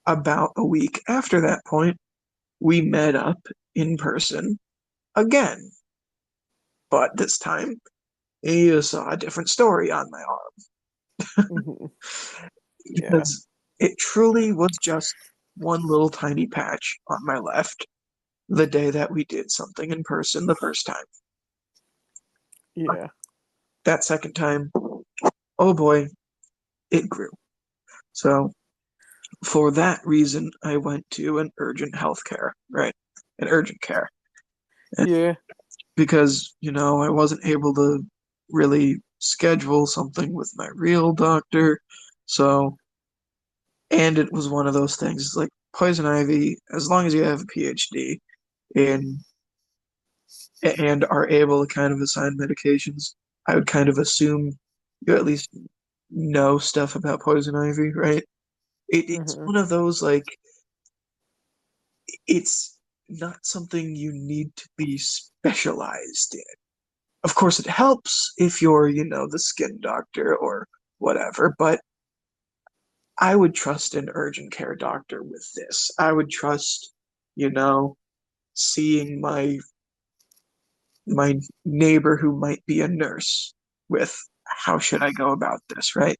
about a week after that point, we met up in person again. But this time, you saw a different story on my arm
Hmm. Yeah.
because it truly was just one little tiny patch on my left the day that we did something in person the first time. But
Yeah.
that second time, oh boy, it grew. So for that reason, I went to an urgent healthcare, right? An urgent care. And
Yeah.
because, I wasn't able to really schedule something with my real doctor. So, and it was one of those things. It's like poison ivy, as long as you have a PhD in and are able to kind of assign medications, I would kind of assume you at least know stuff about poison ivy, right? It's
Mm-hmm.
one of those like it's not something you need to be specialized in. Of course, it helps if you're, the skin doctor or whatever, but I would trust an urgent care doctor with this. I would trust, you know, seeing my neighbor who might be a nurse with how should I go about this, right?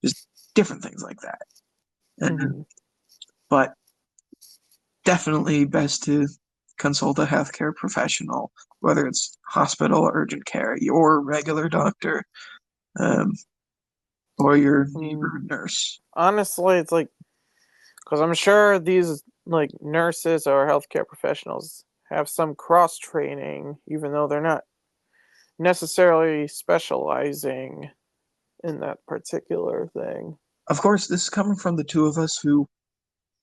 Just different things like that. And
Mm-hmm.
but definitely best to consult a healthcare professional, whether it's hospital, urgent care, your regular doctor, um, or your
Mm.
neighbor nurse.
Honestly, it's like because I'm sure these like nurses or healthcare professionals have some cross training, even though they're not necessarily specializing in that particular thing.
Of course, this is coming from the two of us who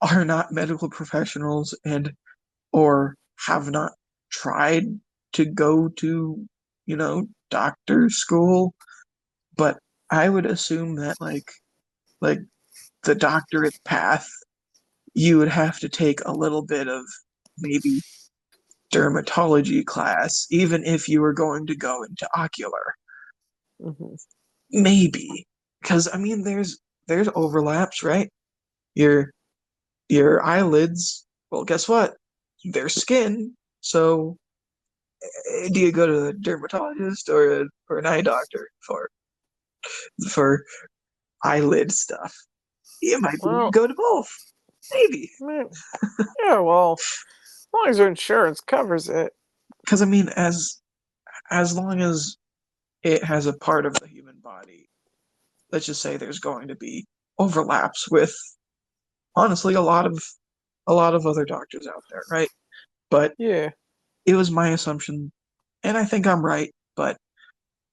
are not medical professionals and or have not tried to go to, doctor school, but I would assume that like the doctorate path, you would have to take a little bit of maybe dermatology class, even if you were going to go into ocular.
Mm-hmm.
Maybe. Because I mean there's overlaps, right? Your your eyelids, well, guess what? They're skin. So do you go to a dermatologist or an eye doctor for eyelid stuff? You might be able to
Well,
go to both. Maybe.
I mean, yeah, well, as long as your insurance covers it.
Because I mean, as long as it has a part of the human body, let's just say there's going to be overlaps with honestly a lot of other doctors out there, right? But
Yeah.
it was my assumption, and I think I'm right, but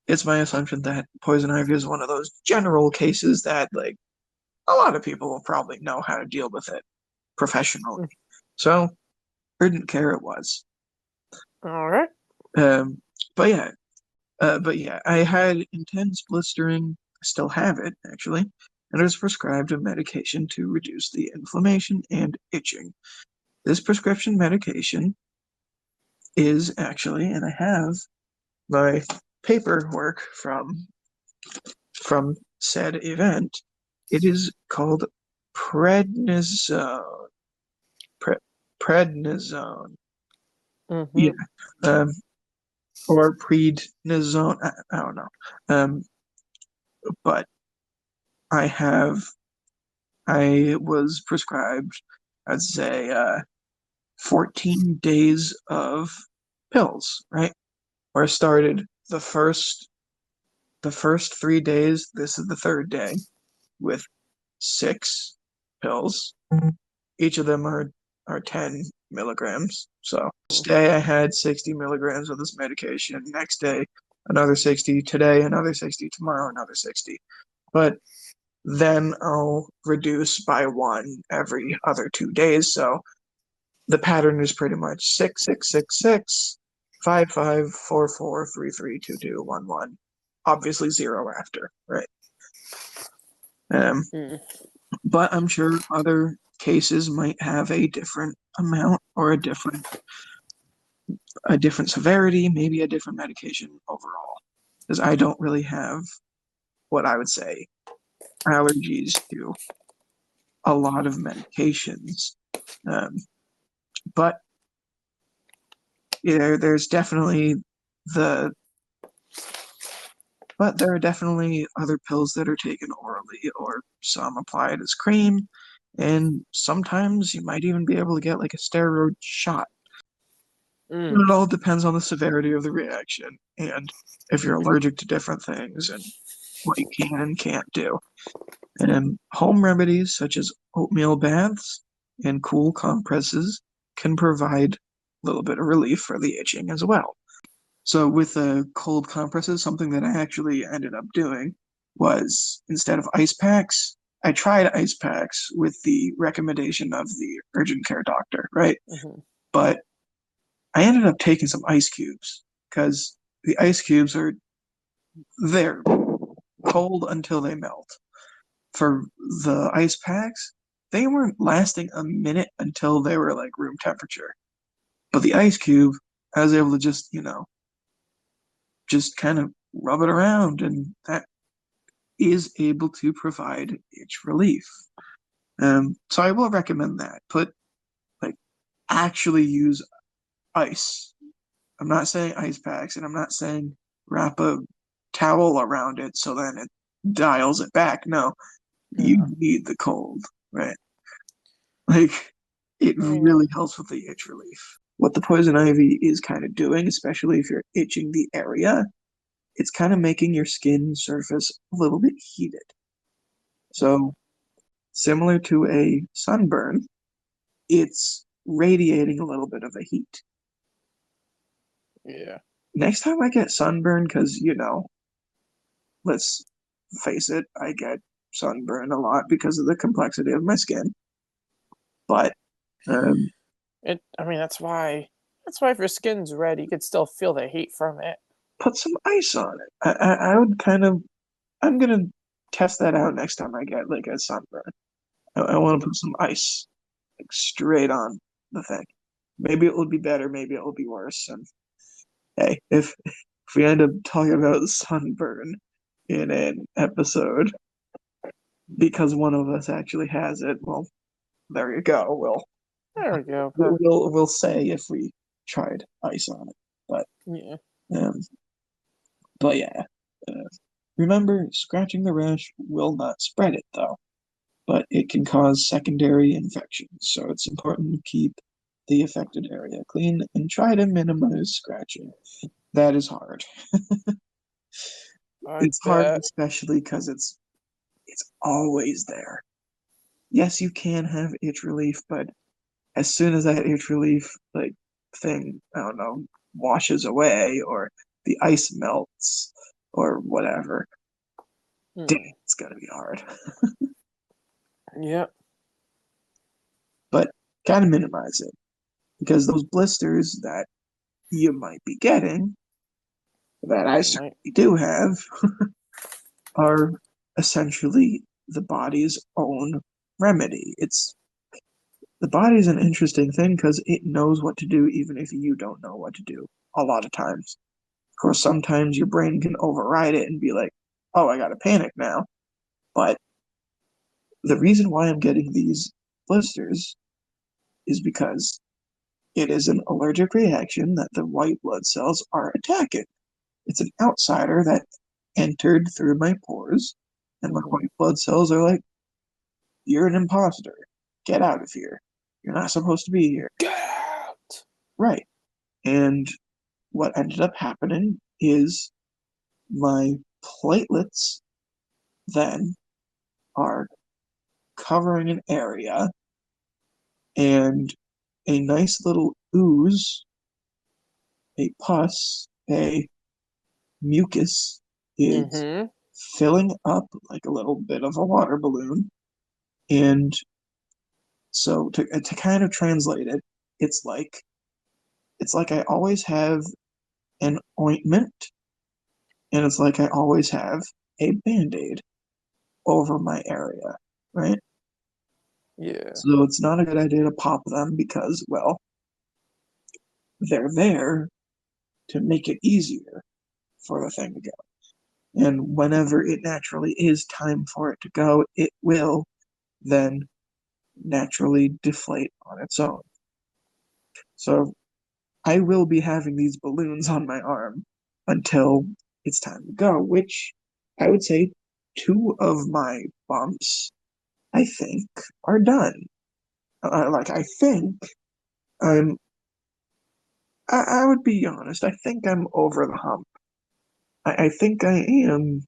it's my assumption that poison ivy is one of those general cases that like a lot of people will probably know how to deal with it professionally. So urgent care it was.
All right.
Um, but yeah, I had intense blistering. I still have it actually, and I was prescribed a medication to reduce the inflammation and itching. This prescription medication is actually, and I have my paperwork from said event. It is called prednisone. Pre- prednisone. Yeah.
Mm-hmm.
Um, or prednisone. I don't know. But I have I was prescribed, I'd say, 14 days of pills, right? Where I started the first 3 days. This is the third day with 6 pills. Each of them are 10 milligrams. So this day I had 60 milligrams of this medication. Next day another 60. Today another 60. Tomorrow another 60. But then I'll reduce by one every other 2 days. So the pattern is pretty much 6, 6, 6, 6, 5, 5, 4, 4, 3, 3, 2, 2, 1, 1. Obviously zero after, right? Um,
Mm.
but I'm sure other cases might have a different amount or a different severity, maybe a different medication overall. Because I don't really have what I would say allergies to a lot of medications. Um, but there's definitely the but there are definitely other pills that are taken orally or some applied as cream, and sometimes you might even be able to get like a steroid shot.
Mm.
It all depends on the severity of the reaction and if you're allergic to different things and what you can and can't do. And home remedies such as oatmeal baths and cool compresses can provide a little bit of relief for the itching as well. So with the cold compresses, something that I actually ended up doing was instead of ice packs, I tried ice packs with the recommendation of the urgent care doctor, right?
Mm-hmm.
But I ended up taking some ice cubes because the ice cubes are they're cold until they melt. For the ice packs, they weren't lasting a minute until they were like room temperature. But the ice cube, I was able to just kind of rub it around, and that is able to provide itch relief. So I will recommend that. Put like actually use ice. I'm not saying ice packs, and I'm not saying wrap a towel around it so then it dials it back. No, you need the cold, right? Like it
I mean,
really helps with the itch relief. What the poison ivy is kind of doing, especially if you're itching the area, it's kind of making your skin surface a little bit heated. So, similar to a sunburn, it's radiating a little bit of a heat.
yeah.
Next time I get sunburn, because, let's face it, I get sunburn a lot because of the complexity of my skin. But,
I mean, that's why. That's why if your skin's red, you could still feel the heat from it.
put some ice on it. I would I'm gonna test that out next time I get like a sunburn. I want to put some ice like straight on the thing. Maybe it will be better, maybe it will be worse. And hey, if we end up talking about sunburn in an episode because one of us actually has it, well, there you go.
There we go.
We'll say if we tried ice on it. But
Yeah.
um, but yeah. Uh, Remember, scratching the rash will not spread it though, but it can cause secondary infections. So it's important to keep the affected area clean and try to minimize scratching. That is hard.
I
It's hard,
bet.
especially because it's always there. Yes, you can have itch relief, but as soon as that itch relief like thing, I don't know, washes away or the ice melts or whatever, dang, it's gonna be hard.
Yep.
But gotta minimize it because those blisters that you might be getting, that I certainly do have, are essentially the body's own remedy. It's the body's an interesting thing because it knows what to do even if you don't know what to do a lot of times. Of course, sometimes your brain can override it and be like, oh, I gotta panic now. But the reason why I'm getting these blisters is because it is an allergic reaction that the white blood cells are attacking. It's an outsider that entered through my pores, and my white blood cells are like, you're an imposter. Get out of here. You're not supposed to be here.
Get out.
Right. And what ended up happening is my platelets then are covering an area, and a nice little ooze, a pus, a mucus is filling up like a little bit of a water balloon. And so to kind of translate it, it's like I always have an ointment, and it's like I always have a band-aid over my area, right?
Yeah.
So it's not a good idea to pop them because, well, they're there to make it easier for the thing to go. And whenever it naturally is time for it to go, it will then naturally deflate on its own. So I will be having these balloons on my arm until it's time to go, which I would say two of my bumps, I think, are done. I think I'm, I would be honest, I think I'm over the hump. I think I am,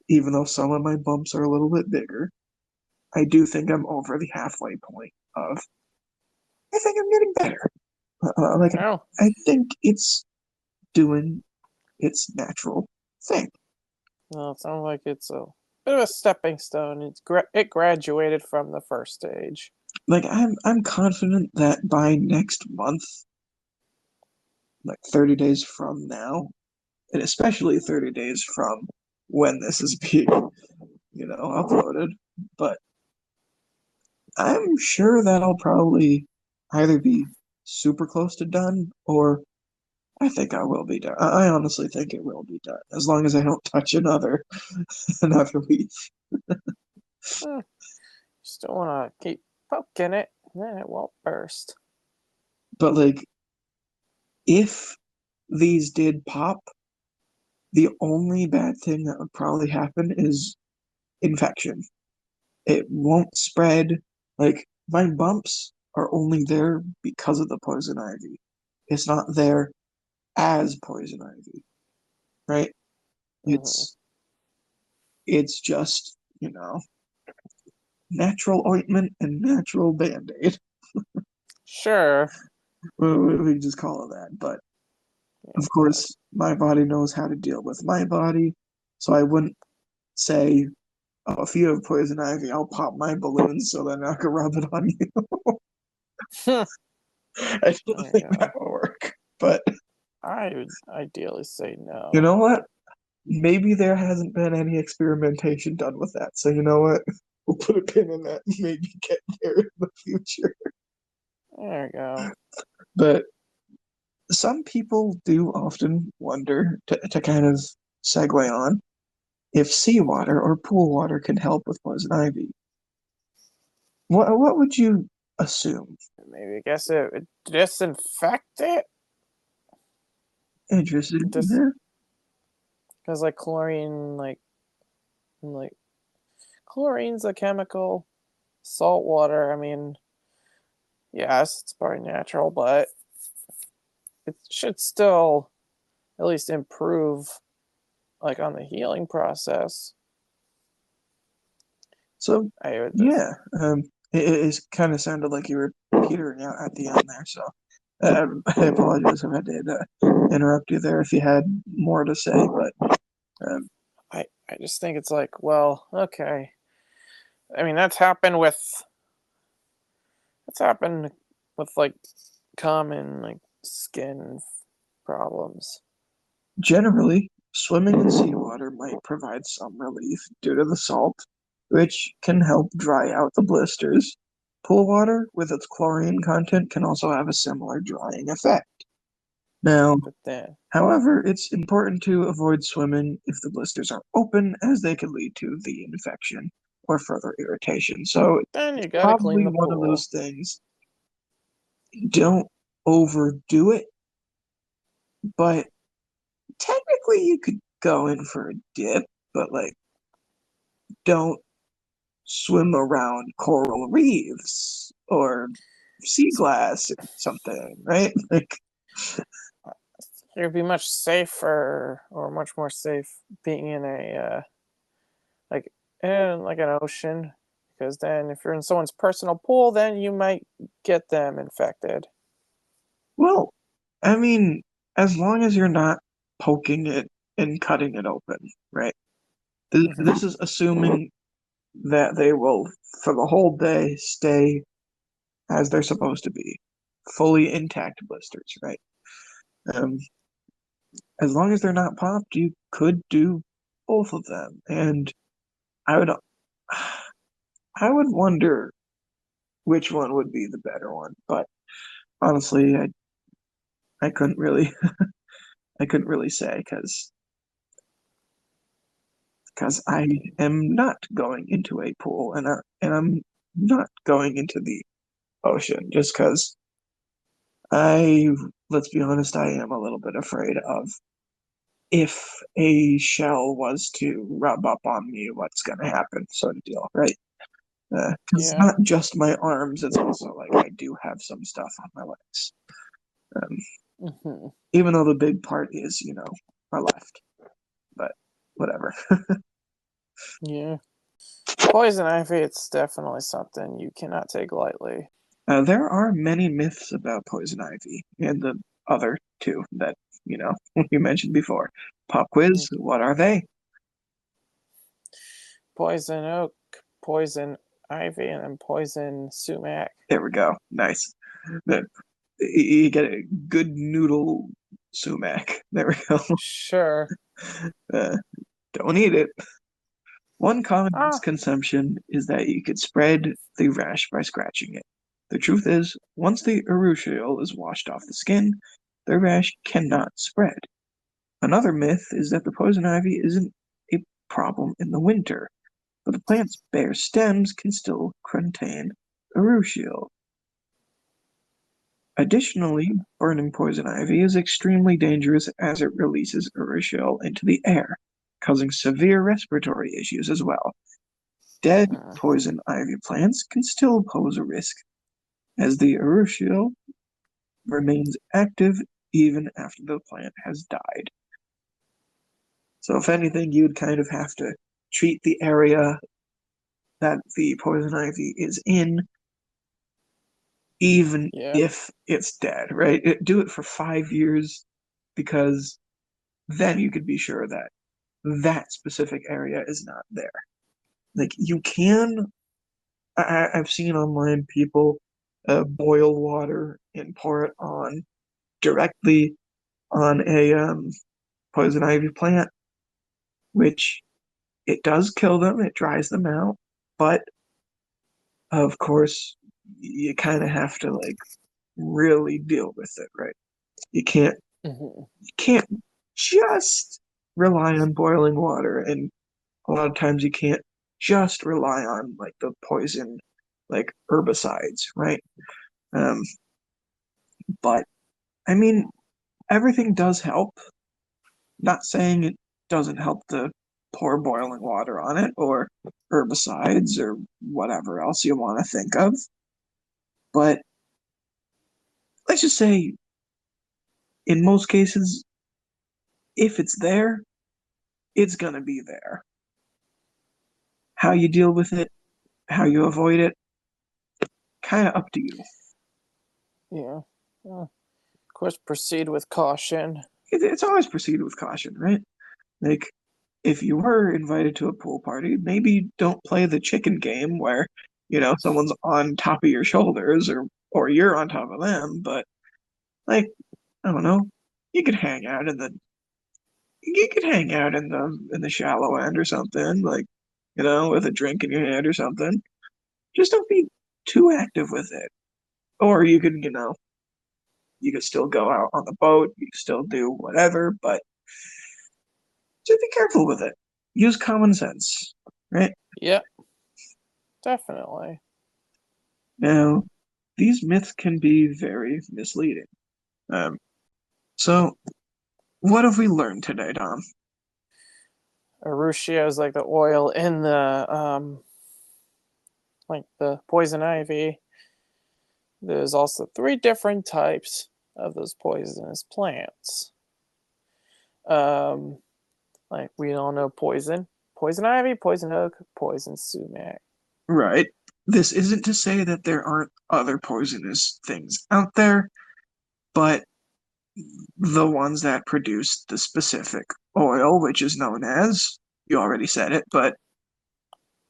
even though some of my bumps are a little bit bigger. I do think I'm over the halfway point of, I think I'm getting better.
Oh.
I think it's doing its natural thing.
Well, it sounds like it's a bit of a stepping stone. It graduated from the first stage.
Like I'm confident that by next month, like 30 days from now, and especially 30 days from when this is being, uploaded. But I'm sure that'll probably either be super close to done, or I think I will be done. I honestly think it will be done, as long as I don't touch another leaf.
Just don't want to keep poking it, then it won't burst.
But like, if these did pop, the only bad thing that would probably happen is infection. It won't spread. Like, my bumps are only there because of the poison ivy. It's not there as poison ivy, right? It's it's just, natural ointment and natural band-aid.
Sure.
We just call it that. But of course, my body knows how to deal with my body, so I wouldn't say, "Oh, if you have poison ivy, I'll pop my balloons so then I can rub it on you." I don't think that will work. But
I would ideally say no.
you know what? Maybe there hasn't been any experimentation done with that. So you know what? We'll put a pin in that and maybe get there in the future.
There you go.
But some people do often wonder, to kind of segue on, if seawater or pool water can help with poison ivy. What would you assume?
Maybe I guess it would disinfect it.
Interesting.
Because like chlorine, like chlorine's a chemical. Salt water, I mean, yes, it's probably natural, but it should still at least improve, like, on the healing process.
So
I would
yeah, it kind of sounded like you were petering out at the end there. So I apologize if I did interrupt you there if you had more to say, but
I just think it's like, well, okay. I mean, that's happened with like common like skin problems.
generally, swimming in seawater might provide some relief due to the salt, which can help dry out the blisters. Pool water, with its chlorine content, can also have a similar drying effect. Now,
But then
however, it's important to avoid swimming if the blisters are open, as they could lead to the infection or further irritation. So
you
it's
gotta clean
probably
the
one of
pool.
those things. Don't overdo it, but technically you could go in for a dip, but like, don't swim around coral reefs or sea glass or something, right? Like,
It would be much safer, or much more safe, being in a like in like an ocean, because then if you're in someone's personal pool, then you might get them infected.
well, I mean, as long as you're not poking it and cutting it open, right? This is assuming that they will, for the whole day, stay as they're supposed to be, fully intact blisters, right? Um, as long as they're not popped, you could do both of them, and I would, I would wonder which one would be the better one, but honestly, I couldn't really, I couldn't really say because I am not going into a pool and I'm not going into the ocean just because I, let's be honest, I am a little bit afraid of if a shell was to rub up on me, what's going to happen, sort of deal, right? Because it's
Yeah.
not just my arms, it's also like I do have some stuff on my legs. Even though the big part is, my left, but whatever.
Yeah. Poison ivy, it's definitely something you cannot take lightly.
There are many myths about poison ivy and the other two that, you mentioned before. Pop quiz, what are they?
Poison oak, poison ivy, and then poison sumac.
There we go. Nice. You get a good noodle sumac. There we go.
Sure.
Uh, don't eat it. One common
Ah,
misconception is that you could spread the rash by scratching it. The truth is, once the urushiol is washed off the skin, the rash cannot spread. Another myth is that the poison ivy isn't a problem in the winter, but the plant's bare stems can still contain urushiol. Additionally, burning poison ivy is extremely dangerous as it releases urushiol into the air, causing severe respiratory issues as well. Dead
mm,
poison ivy plants can still pose a risk, as the urushiol remains active even after the plant has died. So if anything, you'd kind of have to treat the area that the poison ivy is in, even
yeah.
if it's dead, right? Do it for 5 years, because then you could be sure that that specific area is not there. Like you can, I've seen online people boil water and pour it on directly on a poison ivy plant, which it does kill them, it dries them out, but of course you kind of have to like really deal with it, right? You can't
Hmm.
you can't just rely on boiling water, and a lot of times you can't just rely on like the poison like herbicides, right? Um, but I mean, everything does help. Not saying it doesn't help to pour boiling water on it or herbicides or whatever else you want to think of. But let's just say, in most cases, if it's there, it's going to be there. How you deal with it, how you avoid it, kind of up to you.
Yeah. Of course, proceed with caution.
It's always proceed with caution, right? Like, if you were invited to a pool party, maybe don't play the chicken game where, someone's on top of your shoulders or you're on top of them, but like, I don't know, you could hang out in the you could hang out in the shallow end or something, like, with a drink in your hand or something. Just don't be too active with it. Or you could still go out on the boat, you could still do whatever, but just be careful with it. Use common sense, right?
Yep, definitely.
Now, these myths can be very misleading. Um, so, what have we learned today, Dom?
Arusha is like the oil in the like the poison ivy. There's also 3 different types of those poisonous plants. Um, like we all know poison ivy, poison oak, poison sumac.
Right. This isn't to say that there aren't other poisonous things out there, but the ones that produce the specific oil, which is known as, you already said it, but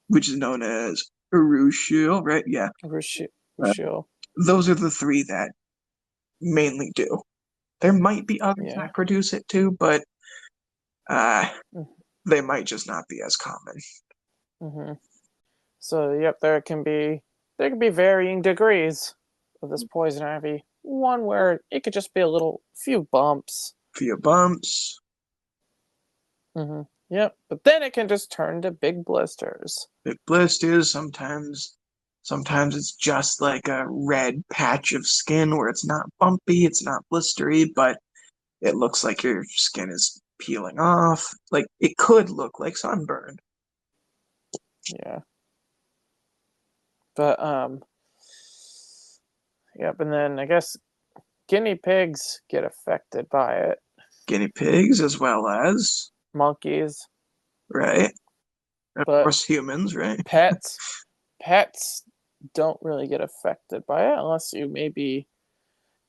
which is known as urushiol, right? Yeah.
Arusha,
Uh,
Arusha.
those are the three that mainly do. There might be others
Yeah.
that produce it too, but uh, they might just not be as common.
Mm-hmm. So yep, there can be varying degrees of this poison ivy. One where it could just be a little few bumps.
Few bumps.
Mm-hmm. Yep, but then it can just turn to big blisters.
Big blisters. Sometimes it's just like a red patch of skin where it's not bumpy, it's not blistery, but it looks like your skin is peeling off. Like it could look like sunburn.
Yeah, but yep, and then I guess guinea pigs get affected by it.
Guinea pigs as well as,
Monkeys,
right? Of
but
course, humans, right?
pets, pets don't really get affected by it unless you maybe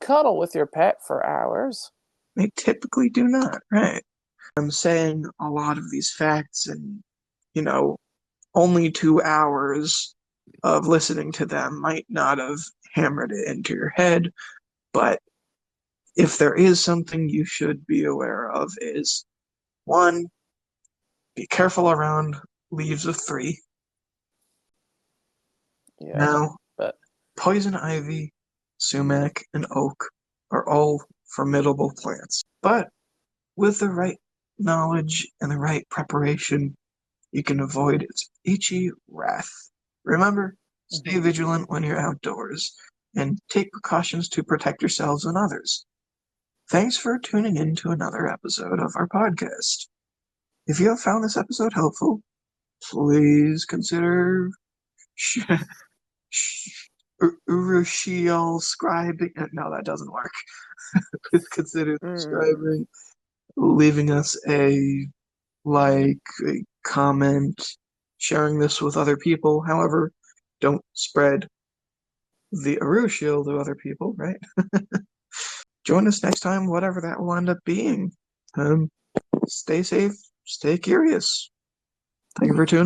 cuddle with your pet for hours.
They typically do not, right? I'm saying a lot of these facts, and you know, only 2 hours of listening to them might not have hammered it into your head. But if there is something you should be aware of, is one, Be careful around leaves of 3.
Yeah,
Now,
but
poison ivy, sumac, and oak are all formidable plants. But with the right knowledge and the right preparation, you can avoid its itchy wrath. Remember, stay vigilant when you're outdoors and take precautions to protect yourselves and others. Thanks for tuning in to another episode of our podcast. If you have found this episode helpful, please consider Urushiel scribing. No, that doesn't work. Please consider subscribing, leaving us a like, a comment, sharing this with other people. However, don't spread the Urushiel to other people, right? Join us next time, whatever that will end up being. Stay safe, stay curious. Thank you for tuning.